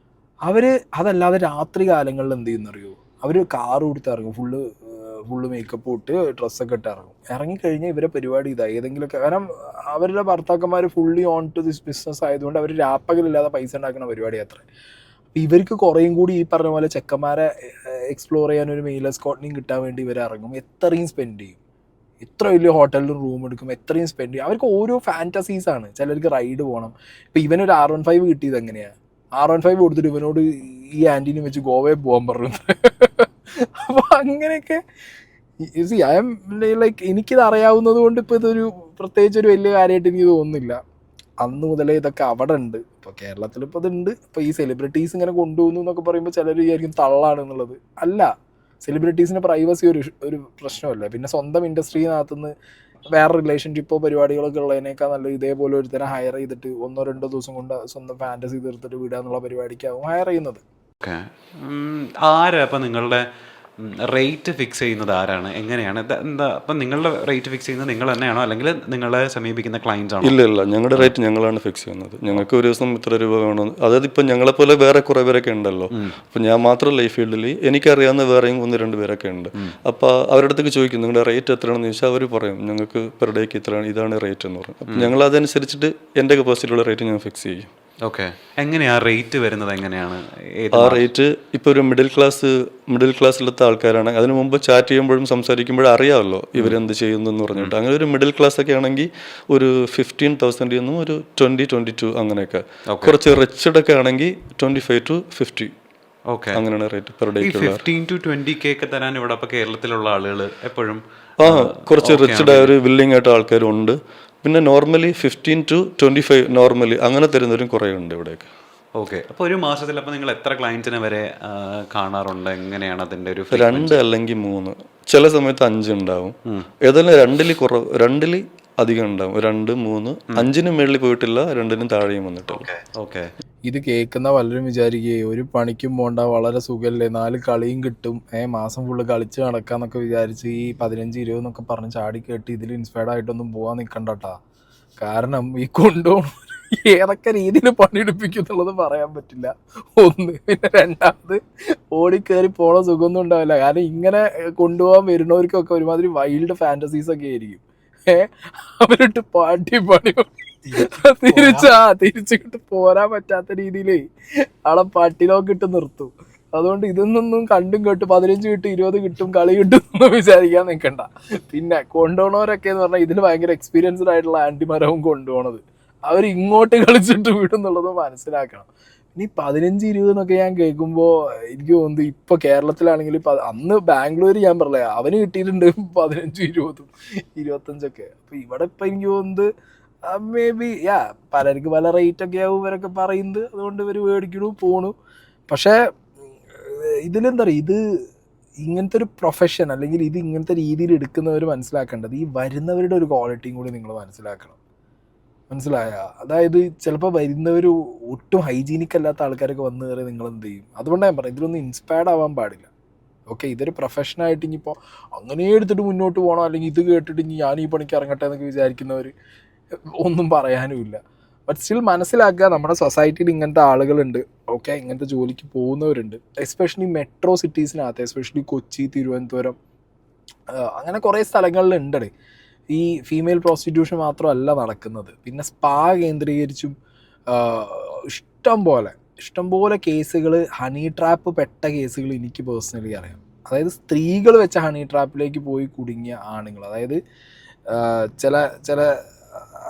അവർ അതല്ലാതെ രാത്രി കാലങ്ങളിൽ എന്ത് ചെയ്യുന്നറിയോ, അവർ കാറ് കൊടുത്ത് ഇറങ്ങും, ഫുള്ള് മേക്കപ്പ് ഇട്ട് ഡ്രസ്സൊക്കെ ഇട്ട് ഇറങ്ങിക്കഴിഞ്ഞാൽ ഇവരെ പരിപാടി ഇതാ ഏതെങ്കിലുമൊക്കെ, കാരണം അവരുടെ ഭർത്താക്കന്മാർ fully on to this business ആയതുകൊണ്ട് അവർ രാപ്പകലില്ലാതെ പൈസ ഉണ്ടാക്കുന്ന പരിപാടി അത്ര. അപ്പോൾ ഇവർക്ക് കുറേയും കൂടി ഈ പറഞ്ഞ പോലെ ചെക്കന്മാരെ എക്സ്പ്ലോർ ചെയ്യാൻ ഒരു മെയിൽ എസ്കോർട്ടിനെയും കിട്ടാൻ വേണ്ടി ഇവർ ഇറങ്ങും. എത്രയും സ്പെൻഡ് ചെയ്യും, എത്ര വലിയ ഹോട്ടലിൽ റൂം എടുക്കും, എത്രയും സ്പെൻഡ് ചെയ്യും. അവർക്ക് ഓരോ ഫാൻറ്റസീസാണ്. ചിലർക്ക് റൈഡ് പോകണം. ഇപ്പോൾ ഇവനൊരു R15 കിട്ടിയത് എങ്ങനെയാണ്, R15 കൊടുത്തിട്ട് ഇവനോട് ഈ ആൻറ്റീനെ വെച്ച് ഗോവയിൽ പോകാൻ പറഞ്ഞു. അപ്പോൾ അങ്ങനെയൊക്കെ ഐ എം ലൈക്ക് എനിക്കിത് അറിയാവുന്നത് കൊണ്ട് ഇപ്പോൾ ഇതൊരു പ്രത്യേകിച്ചൊരു വലിയ കാര്യമായിട്ട് എനിക്ക് തോന്നുന്നില്ല. അന്ന് മുതലേ ഇതൊക്കെ അവിടെ ഉണ്ട്. ഇപ്പോൾ കേരളത്തിൽ ഇപ്പോൾ ഇതുണ്ട്. ഇപ്പോൾ ഈ സെലിബ്രിറ്റീസ് ഇങ്ങനെ കൊണ്ടുപോകുന്നു എന്നൊക്കെ പറയുമ്പോൾ ചിലർ വിചാരിക്കും തള്ളാണ് എന്നുള്ളത്. അല്ല, സെലിബ്രിറ്റീസിൻ്റെ പ്രൈവസി ഒരു പ്രശ്നമല്ല. പിന്നെ സ്വന്തം ഇൻഡസ്ട്രിനകത്തുനിന്ന് വേറെ റിലേഷൻഷിപ്പോ പരിപാടികളൊക്കെ ഉള്ളതിനേക്കാൾ നല്ല ഇതേപോലെ ഒരുത്തരം ഹയർ ചെയ്തിട്ട് 1-2 ദിവസം കൊണ്ട് സ്വന്തം ഫാൻറ്റസി തീർത്തിട്ട് വിടുക എന്നുള്ള പരിപാടിക്കാവും ഹയർ ചെയ്യുന്നത്. ഓക്കെ, ആരാ അപ്പം നിങ്ങളുടെ റേറ്റ് ഫിക്സ് ചെയ്യുന്നത് ആരാണ്, എങ്ങനെയാണ് എന്താ? അപ്പം നിങ്ങളുടെ റേറ്റ് ഫിക്സ് ചെയ്യുന്നത് നിങ്ങൾ തന്നെയാണോ, അല്ലെങ്കിൽ നിങ്ങളെ സമീപിക്കുന്ന ക്ലയൻസ് ആണോ? ഇല്ല, ഞങ്ങളുടെ റേറ്റ് ഞങ്ങളാണ് ഫിക്സ് ചെയ്യുന്നത്. ഞങ്ങൾക്ക് ഒരു ദിവസം ഇത്ര രൂപ വേണം. അതായത് ഇപ്പം ഞങ്ങളെപ്പോലെ വേറെ കുറേ പേരൊക്കെ ഉണ്ടല്ലോ. അപ്പം ഞാൻ മാത്രമല്ല ഈ ഫീൽഡിൽ, എനിക്കറിയാവുന്ന വേറെയും 1-2 പേരൊക്കെ ഉണ്ട്. അപ്പോൾ അവരുടെ അടുത്തേക്ക് ചോദിക്കും നിങ്ങളുടെ റേറ്റ് എത്രയാണെന്ന് ചോദിച്ചാൽ അവർ പറയും ഞങ്ങൾക്ക് പെർ ഡേക്ക് ഇത്രയാണ്, ഇതാണ് റേറ്റ് എന്ന് പറയും. അപ്പം ഞങ്ങൾ അതനുസരിച്ചിട്ട് എൻ്റെ കപ്പാസിറ്റിയുള്ള റേറ്റ് ഞാൻ ഫിക്സ് ചെയ്യും. ഓക്കെ, എങ്ങനെയാ റേറ്റ് വരുന്നത്, എങ്ങനെയാണ് ആ റേറ്റ്? ഇപ്പോൾ ഒരു മിഡിൽ ക്ലാസ്സിലത്തെ ആൾക്കാരാണ്, അതിനു മുമ്പ് ചാറ്റ് ചെയ്യുമ്പോഴും സംസാരിക്കുമ്പോഴും അറിയാമല്ലോ ഇവരെന്ത് ചെയ്യുന്നു എന്ന് പറഞ്ഞിട്ട്. അങ്ങനെ ഒരു മിഡിൽ ക്ലാസ് ഒക്കെ ആണെങ്കിൽ ഒരു 15,000 നിന്നും ഒരു 20-22 അങ്ങനെയൊക്കെ. കുറച്ച് റിച്ചഡ് ഒക്കെ ആണെങ്കിൽ 25 to 50. ഓക്കെ, അങ്ങനെയാണ് rate per day. 15 to 20K ഒക്കെ തരാൻ ഇവിടെ അപ്പോൾ കേരളത്തിലുള്ള ആളുകൾ എപ്പോഴും കുറച്ച് റിച്ചഡ് ആയ ഒരു വില്ലിംഗ് ആയിട്ട് ആൾക്കാരുണ്ട്. പിന്നെ നോർമലി 15 to 25 നോർമലി അങ്ങനെ തരുന്നവരും കുറേ ഉണ്ട് ഇവിടെയൊക്കെ. ഓക്കെ, അപ്പോൾ ഒരു മാസത്തിൽ അപ്പോൾ നിങ്ങൾ എത്ര ക്ലയൻറ്റിനെ വരെ കാണാറുണ്ട്, എങ്ങനെയാണ് അതിൻ്റെ ഒരു? 2 അല്ലെങ്കിൽ 3, ചില സമയത്ത് 5 ഉണ്ടാവും. ഏതായാലും 2-ൽ അധികം ഉണ്ടാവും. 2, 3, 5 മേളിൽ പോയിട്ടില്ല, 2 താഴെയും വന്നിട്ടില്ല. ഓക്കെ, ഇത് കേൾക്കുന്ന പലരും വിചാരിക്കുകയെ ഒരു പണിക്കും പോണ്ട, വളരെ സുഖമല്ലേ, 4 കളിയും കിട്ടും, മാസം ഫുള്ള് കളിച്ച് നടക്കാന്നൊക്കെ വിചാരിച്ച് ഈ 15-20 എന്നൊക്കെ പറഞ്ഞ് ചാടി കേട്ട് ഇതിൽ ഇൻസ്പയർഡ് ആയിട്ടൊന്നും പോകാൻ നിൽക്കണ്ടട്ടാ. കാരണം ഈ കൊണ്ടുപോകണം ഏതൊക്കെ രീതിയിൽ പണിയെടുപ്പിക്കും എന്നുള്ളത് പറയാൻ പറ്റില്ല. ഒന്ന്, പിന്നെ രണ്ടാമത് ഓടിക്കയറി പോണ സുഖമൊന്നും ഉണ്ടാവില്ല. കാരണം ഇങ്ങനെ കൊണ്ടുപോകാൻ വരുന്നവർക്കൊക്കെ ഒരുമാതിരി വൈൽഡ് ഫാൻറ്റസീസ് ഒക്കെ ആയിരിക്കും. അവരിട്ട് പാട്ടി പണി തിരിച്ചിട്ട് പോരാൻ പറ്റാത്ത രീതിയിലേ ആളെ പട്ടിലൊക്കെ ഇട്ട് നിർത്തും. അതുകൊണ്ട് ഇതൊന്നും കണ്ടും കേട്ടും 15 കിട്ടും 20 കിട്ടും കളി കിട്ടും എന്ന് വിചാരിക്കാൻ നിൽക്കണ്ട. പിന്നെ കൊണ്ടുപോകണവരൊക്കെ എന്ന് പറഞ്ഞാൽ ഇതിൽ ഭയങ്കര എക്സ്പീരിയൻസ്ഡ് ആയിട്ടുള്ള ആൻറ്റിമാരാവും കൊണ്ടുപോകണത്. അവർ ഇങ്ങോട്ട് കളിച്ചിട്ട് വിടും എന്നുള്ളത് മനസ്സിലാക്കണം. ഇനി 15-20 എന്നൊക്കെ ഞാൻ കേൾക്കുമ്പോൾ എനിക്ക് തോന്നുന്നത് ഇപ്പോൾ കേരളത്തിലാണെങ്കിൽ അന്ന് ബാംഗ്ലൂർ ഞാൻ പറഞ്ഞേ അവന് കിട്ടിയിട്ടുണ്ട് 15-20, 25. അപ്പോൾ ഇവിടെ ഇപ്പം എനിക്ക് തോന്നുന്നത് മേ ബി പലർക്ക് പല റേറ്റൊക്കെ ആവും ഇവരൊക്കെ പറയുന്നത്. അതുകൊണ്ട് ഇവർ മേടിക്കണു പോണു. പക്ഷേ ഇതിലെന്താ പറയുക, ഇങ്ങനത്തെ ഒരു പ്രൊഫഷൻ അല്ലെങ്കിൽ ഇത് ഇങ്ങനത്തെ രീതിയിൽ എടുക്കുന്നവർ മനസ്സിലാക്കേണ്ടത് ഈ വരുന്നവരുടെ ഒരു ക്വാളിറ്റിയും കൂടി നിങ്ങൾ മനസ്സിലാക്കണം. മനസ്സിലായ? അതായത് ചിലപ്പോൾ വരുന്നവർ ഒട്ടും ഹൈജീനിക് അല്ലാത്ത ആൾക്കാരൊക്കെ വന്നു കയറി നിങ്ങൾ എന്ത് ചെയ്യും? അതുകൊണ്ടാണ് ഞാൻ പറയുന്നത് ഇതിലൊന്നും ഇൻസ്പയർഡ് ആവാൻ പാടില്ല. ഓക്കെ, ഇതൊരു പ്രൊഫഷനായിട്ട് ഇനിയിപ്പോൾ അങ്ങനെ എടുത്തിട്ട് മുന്നോട്ട് പോകണം, അല്ലെങ്കിൽ ഇത് കേട്ടിട്ട് ഇനി ഞാൻ ഈ പണിക്ക് ഇറങ്ങട്ടെ എന്നൊക്കെ വിചാരിക്കുന്നവർ ഒന്നും പറയാനുമില്ല. ബട്ട് സ്റ്റിൽ മനസ്സിലാക്കുക, നമ്മുടെ സൊസൈറ്റിയിൽ ഇങ്ങനത്തെ ആളുകളുണ്ട്. ഓക്കെ, ഇങ്ങനത്തെ ജോലിക്ക് പോകുന്നവരുണ്ട്, എസ്പെഷ്യലി മെട്രോ സിറ്റീസിനകത്ത്, എസ്പെഷ്യലി കൊച്ചി, തിരുവനന്തപുരം, അങ്ങനെ കുറേ സ്ഥലങ്ങളിലുണ്ട് ഈ ഫീമെയിൽ പ്രോസ്റ്റിറ്റ്യൂഷൻ മാത്രമല്ല നടക്കുന്നത്. പിന്നെ സ്പാ കേന്ദ്രീകരിച്ചും ഇഷ്ടംപോലെ കേസുകൾ, ഹണി ട്രാപ്പ് പെട്ട കേസുകൾ എനിക്ക് പേഴ്സണലി അറിയാം. അതായത് സ്ത്രീകൾ വെച്ച ഹണി ട്രാപ്പിലേക്ക് പോയി കുടുങ്ങിയ ആണുങ്ങൾ. അതായത് ചില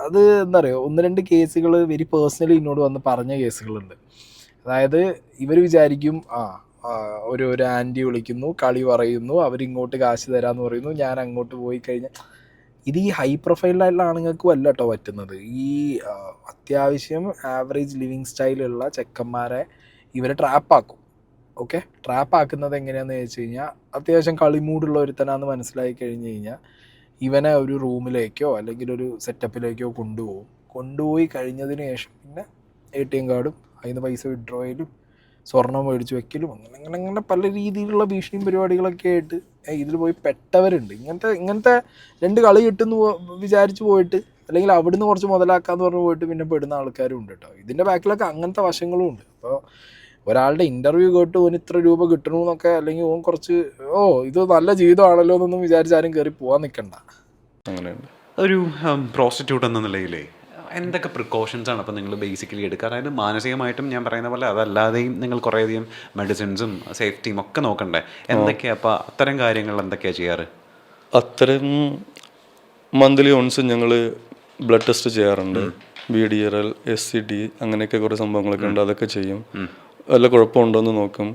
അത് എന്താ പറയുക, 1-2 കേസുകൾ വെരി പേഴ്സണലി എന്നോട് വന്ന് പറഞ്ഞ കേസുകളുണ്ട്. അതായത് ഇവർ വിചാരിക്കും ഒരു ആൻറ്റി വിളിക്കുന്നു, കളി പറയുന്നു, അവരിങ്ങോട്ട് കാശ് തരാമെന്ന് പറയുന്നു, ഞാൻ അങ്ങോട്ട് പോയി കഴിഞ്ഞാൽ ഇത് ഈ ഹൈ പ്രൊഫൈലായിട്ടുള്ള ആണുങ്ങൾക്കും അല്ല കേട്ടോ പറ്റുന്നത്. ഈ അത്യാവശ്യം ആവറേജ് ലിവിങ് സ്റ്റൈലുള്ള ചെക്കന്മാരെ ഇവരെ ട്രാപ്പാക്കും. ഓക്കെ, ട്രാപ്പാക്കുന്നത് എങ്ങനെയാണെന്ന് ചോദിച്ചു കഴിഞ്ഞാൽ, അത്യാവശ്യം കളിമൂടുള്ള ഒരുത്തനാന്ന് മനസ്സിലാക്കി കഴിഞ്ഞ് കഴിഞ്ഞാൽ ഇവനെ ഒരു റൂമിലേക്കോ അല്ലെങ്കിൽ ഒരു സെറ്റപ്പിലേക്കോ കൊണ്ടുപോയി കഴിഞ്ഞതിന് ശേഷം പിന്നെ ATM കാർഡും അതിന് പൈസ വിഡ്രോ ചെയ്യലും സ്വർണം മേടിച്ച് വെക്കലും അങ്ങനെ പല രീതിയിലുള്ള ഭീഷണിയും പരിപാടികളൊക്കെ ആയിട്ട് ഇതിൽ പോയി പെട്ടവരുണ്ട്. ഇങ്ങനത്തെ 2 കളി കിട്ടുന്നു വിചാരിച്ച് പോയിട്ട്, അല്ലെങ്കിൽ അവിടുന്ന് കുറച്ച് മുതലാക്കാന്ന് പറഞ്ഞ് പോയിട്ട് പിന്നെ പെടുന്ന ആൾക്കാരും ഉണ്ട് കേട്ടോ. ഇതിൻ്റെ ബാക്കിലൊക്കെ അങ്ങനത്തെ വശങ്ങളും ഉണ്ട്. അപ്പോൾ ഒരാളുടെ ഇൻ്റർവ്യൂ കേട്ട് ഓന് ഇത്ര രൂപ കിട്ടണമെന്നൊക്കെ, അല്ലെങ്കിൽ ഓൻ കുറച്ച് ഇത് നല്ല ജീവിതമാണല്ലോ എന്നൊന്നും വിചാരിച്ചാരും കയറി പോകാൻ നിൽക്കണ്ട. അങ്ങനെയുണ്ട്. ഒരു പ്രോസ്റ്റിറ്റ്യൂട്ട് എന്ന നിലയിലേ എന്തൊക്കെ പ്രിക്കോഷൻസ് ആണ് അപ്പോൾ നിങ്ങൾ ബേസിക്കലി എടുക്കുക? അതായത് മാനസികമായിട്ടും ഞാൻ പറയുന്ന പോലെ അതല്ലാതെയും നിങ്ങൾ കുറേയധികം മെഡിസിൻസും സേഫ്റ്റിയും ഒക്കെ നോക്കണ്ടേ? എന്തൊക്കെയാണ് അപ്പോൾ അത്തരം കാര്യങ്ങൾ എന്തൊക്കെയാണ് ചെയ്യാറ്? അത്തരം മന്ത്ലി വൺസ് ഞങ്ങൾ ബ്ലഡ് ടെസ്റ്റ് ചെയ്യാറുണ്ട്. VDRL, SCD അങ്ങനെയൊക്കെ കുറേ സംഭവങ്ങളൊക്കെ ഉണ്ട്, അതൊക്കെ ചെയ്യും. വല്ല കുഴപ്പമുണ്ടോയെന്ന് നോക്കും.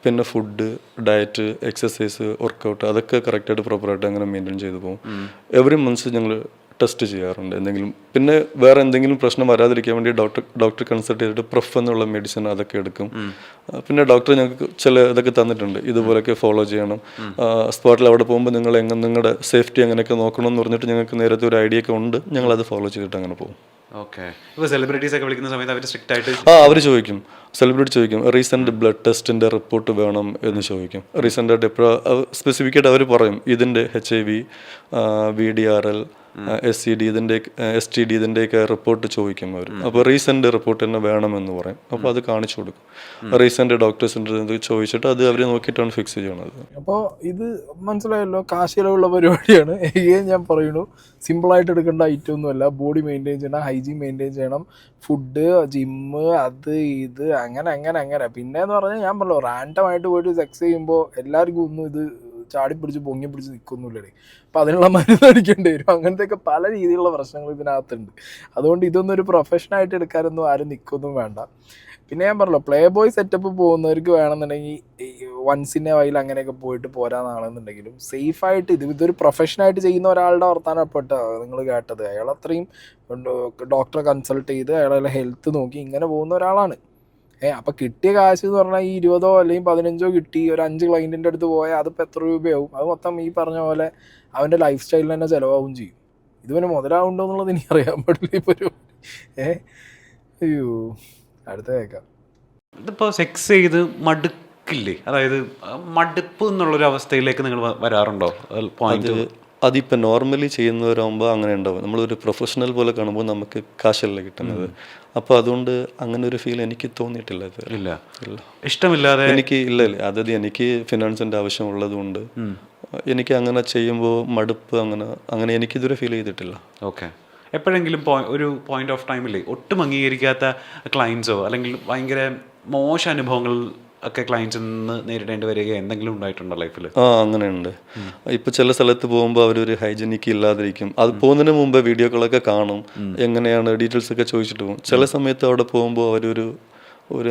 പിന്നെ ഫുഡ്, ഡയറ്റ്, എക്സസൈസ്, വർക്കൗട്ട് അതൊക്കെ കറക്റ്റായിട്ട് പ്രോപ്പറായിട്ട് അങ്ങനെ മെയിൻറ്റെയിൻ ചെയ്തു പോകും. എവറി മന്ത്സ് ഞങ്ങൾ ടെസ്റ്റ് ചെയ്യാറുണ്ട് എന്തെങ്കിലും. പിന്നെ വേറെ എന്തെങ്കിലും പ്രശ്നം വരാതിരിക്കാൻ വേണ്ടി ഡോക്ടർ കൺസൾട്ട് ചെയ്തിട്ട് പ്രഫ് എന്നുള്ള മെഡിസിൻ അതൊക്കെ എടുക്കും. പിന്നെ ഡോക്ടർ ഞങ്ങൾക്ക് ചില ഇതൊക്കെ തന്നിട്ടുണ്ട്, ഇതുപോലെയൊക്കെ ഫോളോ ചെയ്യണം. സ്പോട്ടിൽ അവിടെ പോകുമ്പോൾ നിങ്ങളുടെ സേഫ്റ്റി അങ്ങനെയൊക്കെ നോക്കണം എന്ന് പറഞ്ഞിട്ട് ഞങ്ങൾക്ക് നേരത്തെ ഒരു ഐഡിയ ഒക്കെ ഉണ്ട്. ഞങ്ങളത് ഫോളോ ചെയ്തിട്ട് അങ്ങനെ പോകും. ഓക്കെ, ഇപ്പോൾ സെലിബ്രിറ്റീസ് ഒക്കെ വിളിക്കുന്ന സമയത്ത് അവർ സ്ട്രിക്റ്റ് ആയിട്ട് അവർ ചോദിക്കും, സെലിബ്രിറ്റി ചോദിക്കും റീസെൻറ്റ് ബ്ലഡ് ടെസ്റ്റിൻ്റെ റിപ്പോർട്ട് വേണം എന്ന് ചോദിക്കും. റീസെൻ്റായിട്ട് എപ്പോഴും സ്പെസിഫിക്കായിട്ട് അവർ പറയും ഇതിൻ്റെ HIV, VDRL, SCD STD ഇതിൻ്റെയൊക്കെ റിപ്പോർട്ട് ചോദിക്കും അവർ. അപ്പോൾ റീസെൻ്റ് റിപ്പോർട്ട് തന്നെ വേണമെന്ന് പറയും. അപ്പോൾ അത് കാണിച്ചു കൊടുക്കും. റീസെൻ്റ് ഡോക്ടേഴ്സിൻ്റെ ചോദിച്ചിട്ട് അത് അവർ നോക്കിയിട്ടാണ് ഫിക്സ് ചെയ്യണത്. അപ്പോൾ ഇത് മനസ്സിലായല്ലോ, കാശ് ചിലവുള്ള പരിപാടിയാണ്. ഞാൻ പറയുന്നു, സിമ്പിളായിട്ട് എടുക്കേണ്ട ഐറ്റം ഒന്നുമല്ല. ബോഡി മെയിൻറ്റെയിൻ ചെയ്യണം, ഹൈജീൻ മെയിൻറ്റെയിൻ ചെയ്യണം, ഫുഡ്, ജിമ്മ്, അത് ഇത് അങ്ങനെ. പിന്നെ എന്ന് പറഞ്ഞാൽ ഞാൻ പറഞ്ഞല്ലോ, റാൻഡമായിട്ട് പോയിട്ട് സെക്സ് ചെയ്യുമ്പോൾ എല്ലാവർക്കും ഒന്നും ഇത് ചാടി പിടിച്ച് പൊങ്ങി പിടിച്ച് നിൽക്കൊന്നുമില്ലേ. അപ്പം അതിനുള്ള മരുന്ന് അടിക്കേണ്ടി വരും. അങ്ങനത്തെയൊക്കെ പല രീതിയിലുള്ള പ്രശ്നങ്ങൾ ഇതിനകത്തുണ്ട്. അതുകൊണ്ട് ഇതൊന്നും ഒരു പ്രൊഫഷനായിട്ട് എടുക്കാനൊന്നും ആരും നിൽക്കൊന്നും വേണ്ട. പിന്നെ ഞാൻ പറഞ്ഞല്ലോ, പ്ലേ ബോയ് സെറ്റപ്പ് പോകുന്നവർക്ക് വേണമെന്നുണ്ടെങ്കിൽ വൺസ് ഇൻ എ വൈൽ അങ്ങനെയൊക്കെ പോയിട്ട് പോരാന്നാണെന്നുണ്ടെങ്കിലും സേഫായിട്ട് ഇതൊരു പ്രൊഫഷനായിട്ട് ചെയ്യുന്ന ഒരാളുടെ വർത്താനപ്പെട്ട നിങ്ങൾ കേട്ടത്. അയാൾ അത്രയും ഡോക്ടറെ കൺസൾട്ട് ചെയ്ത് അയാളെ ഹെൽത്ത് നോക്കി ഇങ്ങനെ പോകുന്ന ഒരാളാണ്. അപ്പോൾ കിട്ടിയ കാശ് എന്ന് പറഞ്ഞാൽ ഈ 20 അല്ലെങ്കിൽ 15 കിട്ടി, ഒരു 5 ക്ലൈൻറ്റിൻ്റെ അടുത്ത് പോയാൽ അതിപ്പോൾ എത്ര രൂപയാവും? അത് മൊത്തം ഈ പറഞ്ഞ പോലെ അവൻ്റെ ലൈഫ് സ്റ്റൈലിൽ തന്നെ ചിലവാകും ചെയ്യും. ഇതുവരെ മുതലാവുണ്ടോ എന്നുള്ളത് എനിക്ക് അറിയാൻ പാടില്ല. ഇപ്പോൾ ഒരു അയ്യോ അടുത്ത കേൾക്കാം. ഇതിപ്പോൾ സെക്സ് ചെയ്ത് മടുക്കില്ലേ? അതായത് മടുപ്പ് എന്നുള്ളൊരു അവസ്ഥയിലേക്ക് നിങ്ങൾ വരാറുണ്ടോ? പോയിന്റ് അതിപ്പോൾ നോർമലി ചെയ്യുന്നവരാകുമ്പോൾ അങ്ങനെ ഉണ്ടാവും. നമ്മളൊരു പ്രൊഫഷണൽ പോലെ കാണുമ്പോൾ നമുക്ക് കാശല്ല കിട്ടുന്നത്. അപ്പോൾ അതുകൊണ്ട് അങ്ങനെ ഒരു ഫീൽ എനിക്ക് തോന്നിയിട്ടില്ല. ഇല്ല, ഇഷ്ടമില്ലാതെ എനിക്ക് ഇല്ല. അതായത് എനിക്ക് ഫിനാൻസിൻ്റെ ആവശ്യമുള്ളത് കൊണ്ട് എനിക്ക് അങ്ങനെ ചെയ്യുമ്പോൾ മടുപ്പ് അങ്ങനെ എനിക്കിതുവരെ ഫീൽ ചെയ്തിട്ടില്ല. ഓക്കെ, എപ്പോഴെങ്കിലും ഒരു പോയിന്റ് ഓഫ് ടൈമില്ലേ ഒട്ടും അംഗീകരിക്കാത്ത ക്ലയൻസോ അല്ലെങ്കിൽ ഭയങ്കര മോശം അനുഭവങ്ങൾ ഒക്കെ ക്ലയൻസിൽ നിന്ന് നേരിടേണ്ടി വരിക എന്തെങ്കിലും ഉണ്ടായിട്ടുണ്ടോ ലൈഫിൽ? അങ്ങനെയുണ്ട്. ഇപ്പൊ ചില സ്ഥലത്ത് പോകുമ്പോൾ അവരൊരു ഹൈജീനിക്ക് ഇല്ലാതിരിക്കും. അത് പോകുന്നതിന് മുമ്പ് വീഡിയോകളൊക്കെ കാണും, എങ്ങനെയാണ് ഡീറ്റെയിൽസ് ഒക്കെ ചോദിച്ചിട്ട് പോകും. ചില സമയത്ത് അവിടെ പോകുമ്പോൾ അവരൊരു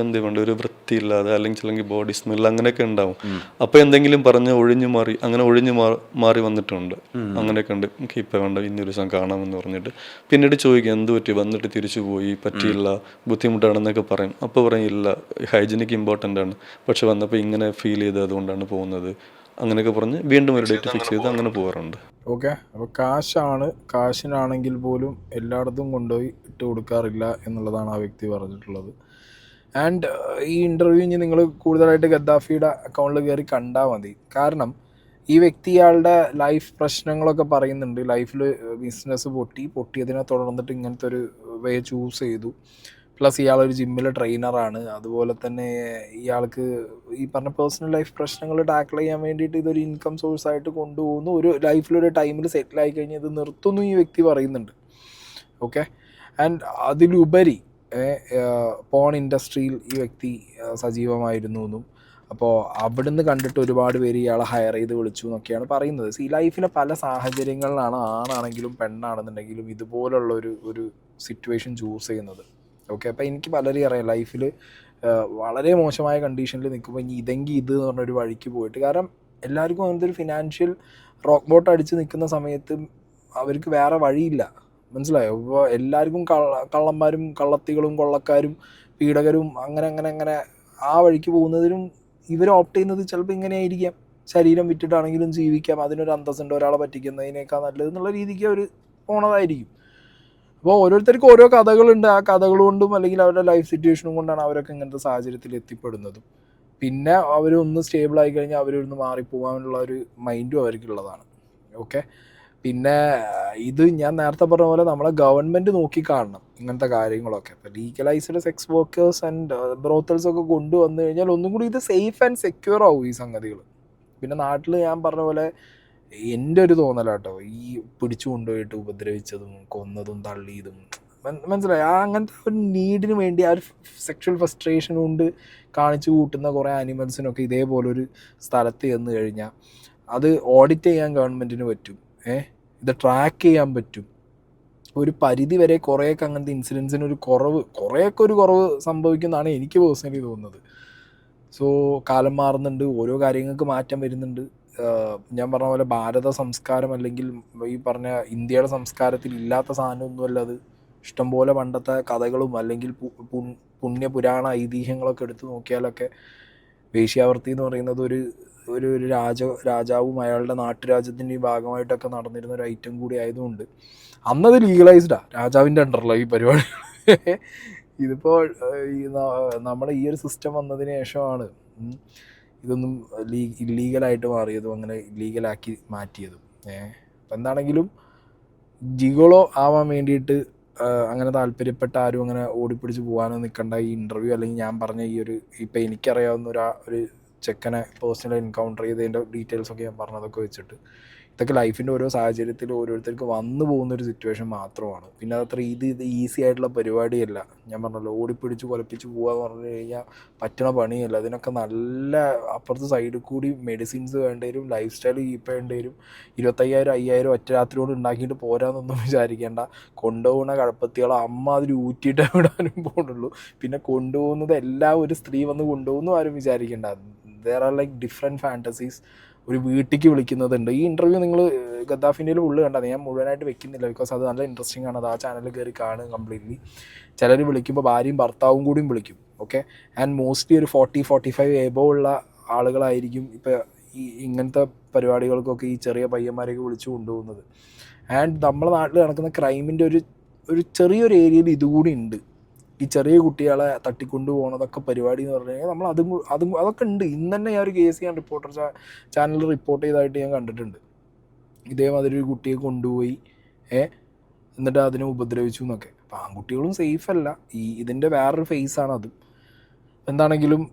എന്തുകൊണ്ട് ഒരു വൃത്തിയില്ലാതെ അല്ലെങ്കിൽ ബോഡി സ്മെൽ അങ്ങനെയൊക്കെ ഉണ്ടാവും. അപ്പോൾ എന്തെങ്കിലും പറഞ്ഞ് ഒഴിഞ്ഞു മാറി വന്നിട്ടുണ്ട്. അങ്ങനെയൊക്കെ ഉണ്ട്. എനിക്ക് ഇപ്പം വേണ്ട, ഇന്നൊരു ദിവസം കാണാമെന്ന് പറഞ്ഞിട്ട് പിന്നീട് ചോദിക്കും എന്ത് പറ്റി, വന്നിട്ട് തിരിച്ചു പോയി, പറ്റിയില്ല, ബുദ്ധിമുട്ടാണെന്നൊക്കെ പറയും. അപ്പോൾ പറയും ഇല്ല, ഹൈജീനിക്ക് ഇമ്പോർട്ടൻ്റ് ആണ്, പക്ഷെ വന്നപ്പോൾ ഇങ്ങനെ ഫീൽ ചെയ്ത് അതുകൊണ്ടാണ് പോകുന്നത്. അങ്ങനെയൊക്കെ പറഞ്ഞ് വീണ്ടും ഒരു ഡേറ്റ് ഫിക്സ് ചെയ്ത് അങ്ങനെ പോകാറുണ്ട്. ഓക്കെ, അപ്പോൾ കാശിനാണെങ്കിൽ പോലും എല്ലായിടത്തും കൊണ്ടുപോയി ഇട്ട് കൊടുക്കാറില്ല എന്നുള്ളതാണ് ആ വ്യക്തി പറഞ്ഞിട്ടുള്ളത്. ആൻഡ് ഈ ഇൻ്റർവ്യൂ ഇനി നിങ്ങൾ കൂടുതലായിട്ട് ഗദ്ദാഫിയുടെ അക്കൗണ്ടിൽ കയറി കണ്ടാൽ മതി. കാരണം ഈ വ്യക്തി ഇയാളുടെ ലൈഫ് പ്രശ്നങ്ങളൊക്കെ പറയുന്നുണ്ട്. ലൈഫിൽ ബിസിനസ് പൊട്ടിയതിനെ തുടർന്നിട്ട് ഇങ്ങനത്തെ ഒരു വേ ചൂസ് ചെയ്തു. പ്ലസ് ഇയാളൊരു ജിമ്മിലെ ട്രെയിനറാണ്. അതുപോലെ തന്നെ ഇയാൾക്ക് ഈ പറഞ്ഞ പേഴ്സണൽ ലൈഫ് പ്രശ്നങ്ങൾ ടാക്കിൾ ചെയ്യാൻ വേണ്ടിയിട്ട് ഇതൊരു ഇൻകം സോഴ്സ് ആയിട്ട് കൊണ്ടുപോകുന്നു. ഒരു ലൈഫിലൊരു ടൈമിൽ സെറ്റിലായി കഴിഞ്ഞാൽ ഇത് നിർത്തുന്നു ഈ വ്യക്തി പറയുന്നുണ്ട്. ഓക്കെ, ആൻഡ് അതിലുപരി പോൺ ഇൻഡസ്ട്രിയിൽ ഈ വ്യക്തി സജീവമായിരുന്നു എന്നും അപ്പോൾ അവിടുന്ന് കണ്ടിട്ട് ഒരുപാട് പേര് ഇയാളെ ഹയർ ചെയ്ത് വിളിച്ചു എന്നൊക്കെയാണ് പറയുന്നത്. ഈ ലൈഫിലെ പല സാഹചര്യങ്ങളിലാണ് ആണാണെങ്കിലും പെണ്ണാണെന്നുണ്ടെങ്കിലും ഇതുപോലുള്ള ഒരു സിറ്റുവേഷൻ ചൂസ് ചെയ്യുന്നത്. ഓക്കെ, അപ്പോൾ എനിക്ക് പലരെയും അറിയാം ലൈഫിൽ വളരെ മോശമായ കണ്ടീഷനിൽ നിൽക്കുമ്പോൾ ഇനി ഇതെങ്കിൽ ഇത് എന്ന് പറഞ്ഞൊരു വഴിക്ക് പോയിട്ട്, കാരണം എല്ലാവർക്കും അങ്ങനത്തെ ഒരു ഫിനാൻഷ്യൽ റോക്ക് ബോട്ട് അടിച്ച് നിൽക്കുന്ന സമയത്ത് അവർക്ക് വേറെ വഴിയില്ല. മനസ്സിലായോ? ഇപ്പോൾ എല്ലാവർക്കും കള്ളന്മാരും കള്ളത്തികളും കൊള്ളക്കാരും പീഡകരും അങ്ങനെ ആ വഴിക്ക് പോകുന്നതിനും ഇവർ ഓപ്റ്റ് ചെയ്യുന്നത് ചിലപ്പോൾ ഇങ്ങനെയായിരിക്കാം. ശരീരം വിറ്റിട്ടാണെങ്കിലും ജീവിക്കാം, അതിനൊരു അന്തസ്സുണ്ട്, ഒരാളെ പറ്റിക്കുന്നതിനേക്കാൾ നല്ലത് എന്നുള്ള രീതിക്ക് അവർ പോണതായിരിക്കും. അപ്പോൾ ഓരോരുത്തർക്കും ഓരോ കഥകളുണ്ട്. ആ കഥകൾ കൊണ്ടും അല്ലെങ്കിൽ അവരുടെ ലൈഫ് സിറ്റുവേഷനും കൊണ്ടാണ് അവരൊക്കെ ഇങ്ങനത്തെ സാഹചര്യത്തിൽ എത്തിപ്പെടുന്നതും. പിന്നെ അവരൊന്ന് സ്റ്റേബിളായി കഴിഞ്ഞാൽ അവരൊന്ന് മാറിപ്പോകാനുള്ള ഒരു മൈൻഡും അവർക്കുള്ളതാണ്. ഓക്കെ, പിന്നെ ഇത് ഞാൻ നേരത്തെ പറഞ്ഞ പോലെ നമ്മളെ ഗവൺമെൻറ് നോക്കിക്കാണണം ഇങ്ങനത്തെ കാര്യങ്ങളൊക്കെ. ഇപ്പോൾ ലീഗലൈസ്ഡ് സെക്സ് വർക്കേഴ്സ് ആൻഡ് ബ്രോത്തൽസ് ഒക്കെ കൊണ്ടുവന്നു കഴിഞ്ഞാൽ ഒന്നും കൂടി ഇത് സേഫ് ആൻഡ് സെക്യൂർ ആവും ഈ സംഗതികൾ. പിന്നെ നാട്ടിൽ ഞാൻ പറഞ്ഞ പോലെ എൻ്റെ ഒരു തോന്നലാട്ടോ, ഈ പിടിച്ചു കൊണ്ടുപോയിട്ട് ഉപദ്രവിച്ചതും കൊന്നതും തള്ളിയതും മനസ്സിലായി, അങ്ങനത്തെ ഒരു നീഡിന് വേണ്ടി ആ ഒരു സെക്ഷൽ ഫ്രസ്ട്രേഷൻ കൊണ്ട് കാണിച്ചു കൂട്ടുന്ന കുറേ ആനിമൽസിനൊക്കെ ഇതേപോലൊരു സ്ഥലത്ത് ചെന്ന് കഴിഞ്ഞാൽ അത് ഓഡിറ്റ് ചെയ്യാൻ ഗവൺമെൻറ്റിന് പറ്റും. ഇത് ട്രാക്ക് ചെയ്യാൻ പറ്റും. ഒരു പരിധി വരെ കുറേയൊക്കെ അങ്ങനത്തെ ഇൻസിഡൻസിനൊരു കുറേയൊക്കെ ഒരു കുറവ് സംഭവിക്കുന്നതാണ് എനിക്ക് പേഴ്സണലി തോന്നുന്നത്. സോ കാലം മാറുന്നുണ്ട്, ഓരോ കാര്യങ്ങൾക്ക് മാറ്റം വരുന്നുണ്ട്. ഞാൻ പറഞ്ഞ പോലെ ഭാരത സംസ്കാരം അല്ലെങ്കിൽ ഈ പറഞ്ഞ ഇന്ത്യയുടെ സംസ്കാരത്തിൽ ഇല്ലാത്ത സാധനമൊന്നുമല്ല അത്. ഇഷ്ടംപോലെ പണ്ടത്തെ കഥകളും അല്ലെങ്കിൽ പുണ്യപുരാണ ഐതിഹ്യങ്ങളൊക്കെ എടുത്ത് നോക്കിയാലൊക്കെ വേശ്യാവൃത്തി എന്ന് പറയുന്നത് ഒരു രാജാവും അയാളുടെ നാട്ടുരാജ്യത്തിൻ്റെ ഭാഗമായിട്ടൊക്കെ നടന്നിരുന്ന ഒരു ഐറ്റം കൂടി ആയതുകൊണ്ട് അന്നത് ലീഗലൈസ്ഡാണ്, രാജാവിൻ്റെ അണ്ടറിലാണ് ഈ പരിപാടി. ഇതിപ്പോൾ നമ്മുടെ ഈ ഒരു സിസ്റ്റം വന്നതിന് ശേഷമാണ് ഇതൊന്നും ഇല്ലീഗലായിട്ട് മാറിയതും അങ്ങനെ ഇല്ലീഗലാക്കി മാറ്റിയതും. അപ്പം എന്താണെങ്കിലും ജിഗോളോ ആവാൻ വേണ്ടിയിട്ട് അങ്ങനെ താല്പര്യപ്പെട്ട ആരും അങ്ങനെ ഓടിപ്പിടിച്ച് പോകാനോ നിൽക്കേണ്ട. ഈ ഇൻ്റർവ്യൂ അല്ലെങ്കിൽ ഞാൻ പറഞ്ഞ ഈ ഇപ്പം എനിക്കറിയാവുന്ന ഒരു ചെക്കനെ പേഴ്സണൽ എൻകൗണ്ടർ ചെയ്തതിൻ്റെ ഡീറ്റെയിൽസൊക്കെ ഞാൻ പറഞ്ഞതൊക്കെ വെച്ചിട്ട് ഇതൊക്കെ ലൈഫിൻ്റെ ഓരോ സാഹചര്യത്തിൽ ഓരോരുത്തർക്ക് വന്നു പോകുന്നൊരു സിറ്റുവേഷൻ മാത്രമാണ്. പിന്നെ അതത്ര ഇത് ഈസി ആയിട്ടുള്ള പരിപാടിയല്ല. ഞാൻ പറഞ്ഞല്ലോ, ഓടിപ്പിടിച്ച് കൊലപ്പിച്ച് പോകുക എന്ന് പറഞ്ഞു കഴിഞ്ഞാൽ പറ്റണ പണിയല്ല. അതിനൊക്കെ നല്ല അപ്പുറത്ത് സൈഡിൽ കൂടി മെഡിസിൻസ് വേണ്ടി വരും, ലൈഫ് സ്റ്റൈൽ കീപ്പ് ചെയ്യേണ്ടി വരും. 25,000-5000 ഒറ്റ രാത്രിയോട് ഉണ്ടാക്കിയിട്ട് പോരാന്നൊന്നും വിചാരിക്കേണ്ട. കൊണ്ടുപോകുന്ന കഴപ്പത്തികളെ അമ്മ അതിൽ ഊറ്റിയിട്ടേ വിടാനും പോകുന്നുള്ളൂ. പിന്നെ കൊണ്ടുപോകുന്നത് എല്ലാം ഒരു സ്ത്രീ വന്ന് കൊണ്ടുപോകുന്നു ആരും വിചാരിക്കേണ്ട. There are like different fantasies. ഒരു വീട്ടിലേക്ക് വിളിക്കുന്നതുണ്ട്. ഈ ഇൻ്റർവ്യൂ നിങ്ങൾ ഗദ്ദാഫിൻ്റെ ഉള്ളിൽ കണ്ടത്, ഞാൻ മുഴുവനായിട്ട് വെക്കുന്നില്ല, ബിക്കോസ് അത് നല്ല ഇൻട്രസ്റ്റിംഗ് ആണ്. അത് ആ ചാനലിൽ കയറി കാണുക കംപ്ലീറ്റ്ലി. ചിലർ വിളിക്കുമ്പോൾ ഭാര്യയും ഭർത്താവും കൂടിയും വിളിക്കും. ഓക്കെ, ആൻഡ് മോസ്റ്റ്ലി ഒരു 40-45 എബോ ഉള്ള ആളുകളായിരിക്കും ഇപ്പോൾ ഇങ്ങനത്തെ പരിപാടികൾക്കൊക്കെ ഈ ചെറിയ പയ്യന്മാരെയൊക്കെ വിളിച്ചു കൊണ്ടുപോകുന്നത്. ആൻഡ് നമ്മുടെ നാട്ടിൽ നടക്കുന്ന ക്രൈമിൻ്റെ ഒരു ചെറിയൊരു ഏരിയയിൽ ഇതുകൂടി ഉണ്ട്. ഈ ചെറിയ കുട്ടികളെ തട്ടിക്കൊണ്ടു പോകുന്നതൊക്കെ പരിപാടി എന്ന് പറഞ്ഞു കഴിഞ്ഞാൽ നമ്മൾ അതൊക്കെ ഉണ്ട്. ഇന്ന് തന്നെ ഞാൻ ഒരു കേസ് ഞാൻ റിപ്പോർട്ടർ ചാനലിൽ റിപ്പോർട്ട് ചെയ്തതായിട്ട് ഞാൻ കണ്ടിട്ടുണ്ട്. ഇതേമാതിരി ഒരു കുട്ടിയെ കൊണ്ടുപോയി എന്നിട്ട് അതിനെ ഉപദ്രവിച്ചു എന്നൊക്കെ. അപ്പോൾ ആൺകുട്ടികളും സേഫ് അല്ല. ഇതിൻ്റെ വേറൊരു ഫേസാണ് അത്. എന്താണെങ്കിലും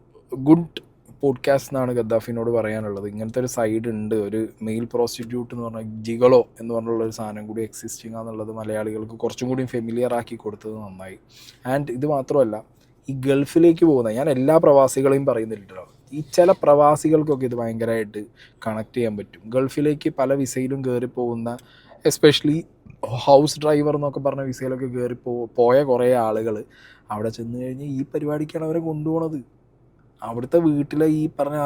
ഗുഡ് പോഡ്കാസ്റ്റ് എന്നാണ് ഗദ്ദാഫിനോട് പറയാനുള്ളത്. ഇങ്ങനത്തെ ഒരു സൈഡ് ഉണ്ട്. ഒരു മെയിൽ പ്രോസ്റ്റിറ്റ്യൂട്ട് എന്ന് പറഞ്ഞാൽ ജിഗളോ എന്ന് പറഞ്ഞുള്ളൊരു സാധനം കൂടി എക്സിസ്റ്റിംഗ് ആണെന്നുള്ളത് മലയാളികൾക്ക് കുറച്ചും കൂടി ഫെമിലിയർ ആക്കി കൊടുത്തത് നന്നായി. ആൻഡ് ഇത് മാത്രമല്ല, ഈ ഗൾഫിലേക്ക് പോകുന്ന, ഞാൻ എല്ലാ പ്രവാസികളെയും പറയുന്നില്ലല്ലോ, ഈ ചില പ്രവാസികൾക്കൊക്കെ ഇത് ഭയങ്കരമായിട്ട് കണക്ട് ചെയ്യാൻ പറ്റും. ഗൾഫിലേക്ക് പല വിസയിലും കയറി പോകുന്ന, എസ്പെഷ്യലി ഹൗസ് ഡ്രൈവർ എന്നൊക്കെ പറഞ്ഞ വിസയിലൊക്കെ കയറി പോയ കുറേ ആളുകൾ അവിടെ ചെന്ന് കഴിഞ്ഞ് ഈ പരിപാടിക്കാണ് അവരെ കൊണ്ടുപോകണത്. അവിടുത്തെ വീട്ടിലെ ഈ പറഞ്ഞ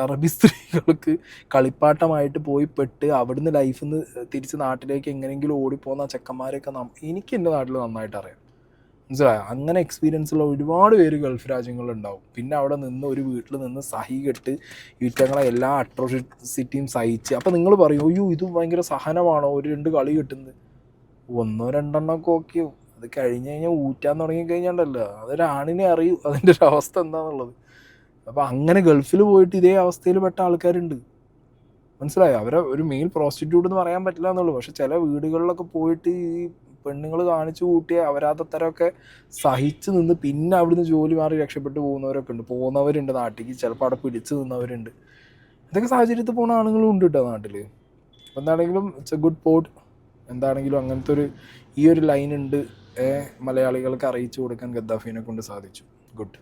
അറബി സ്ത്രീകൾക്ക് കളിപ്പാട്ടമായിട്ട് പോയി പെട്ട് അവിടുന്ന് ലൈഫിൽ നിന്ന് തിരിച്ച് നാട്ടിലേക്ക് എങ്ങനെയെങ്കിലും ഓടിപ്പോകുന്ന ചെക്കന്മാരെയൊക്കെ എനിക്ക് എൻ്റെ നാട്ടിൽ നന്നായിട്ട് അറിയാം. മനസ്സിലായോ? അങ്ങനെ എക്സ്പീരിയൻസ് ഉള്ള ഒരുപാട് പേര് ഗൾഫ് രാജ്യങ്ങളിലുണ്ടാവും. പിന്നെ അവിടെ നിന്ന് ഒരു വീട്ടിൽ നിന്ന് സഹി കെട്ട് ഈറ്റങ്ങളെ എല്ലാ അട്രോസിറ്റിയും സഹിച്ച്. അപ്പം നിങ്ങൾ പറയും അയ്യോ ഇത് ഭയങ്കര സഹനമാണോ ഒരു 2 കളി കിട്ടുന്നത്? 1 2 ഒക്കെ ഓക്കെ. അത് കഴിഞ്ഞ് കഴിഞ്ഞാൽ ഊറ്റാൻ തുടങ്ങിക്കഴിഞ്ഞാണ്ടല്ലോ അതൊരാണിനെ അറിയൂ അതിൻ്റെ ഒരു അവസ്ഥ എന്താണെന്നുള്ളത്. അപ്പോൾ അങ്ങനെ ഗൾഫിൽ പോയിട്ട് ഇതേ അവസ്ഥയിൽ പെട്ട ആൾക്കാരുണ്ട്. മനസ്സിലായോ? അവരെ ഒരു മെയിൽ പ്രോസ്റ്റിറ്റ്യൂട്ട് എന്ന് പറയാൻ പറ്റില്ല എന്നുള്ളൂ. പക്ഷെ ചില വീടുകളിലൊക്കെ പോയിട്ട് ഈ പെണ്ണുങ്ങൾ കാണിച്ചു കൂട്ടിയ അപരാധത്തരമൊക്കെ സഹിച്ച് നിന്ന് പിന്നെ അവിടുന്ന് ജോലി മാറി രക്ഷപ്പെട്ട് പോകുന്നവരൊക്കെ ഉണ്ട്. പോകുന്നവരുണ്ട് നാട്ടിലേക്ക്, ചിലപ്പോൾ അവിടെ പിടിച്ചു നിന്നവരുണ്ട്. ഇതൊക്കെ സാഹചര്യത്തിൽ പോകുന്ന ആളുകളും ഉണ്ട് കേട്ടോ നാട്ടിൽ. അപ്പോൾ എന്താണെങ്കിലും ഇറ്റ്സ് എ ഗുഡ് പോഡ്. എന്താണെങ്കിലും അങ്ങനത്തെ ഈ ഒരു ലൈൻ ഉണ്ട് മലയാളികൾക്ക് അറിയിച്ചു കൊടുക്കാൻ ഗദ്ദാഫിനെ കൊണ്ട് സാധിച്ചു. ഗുഡ്.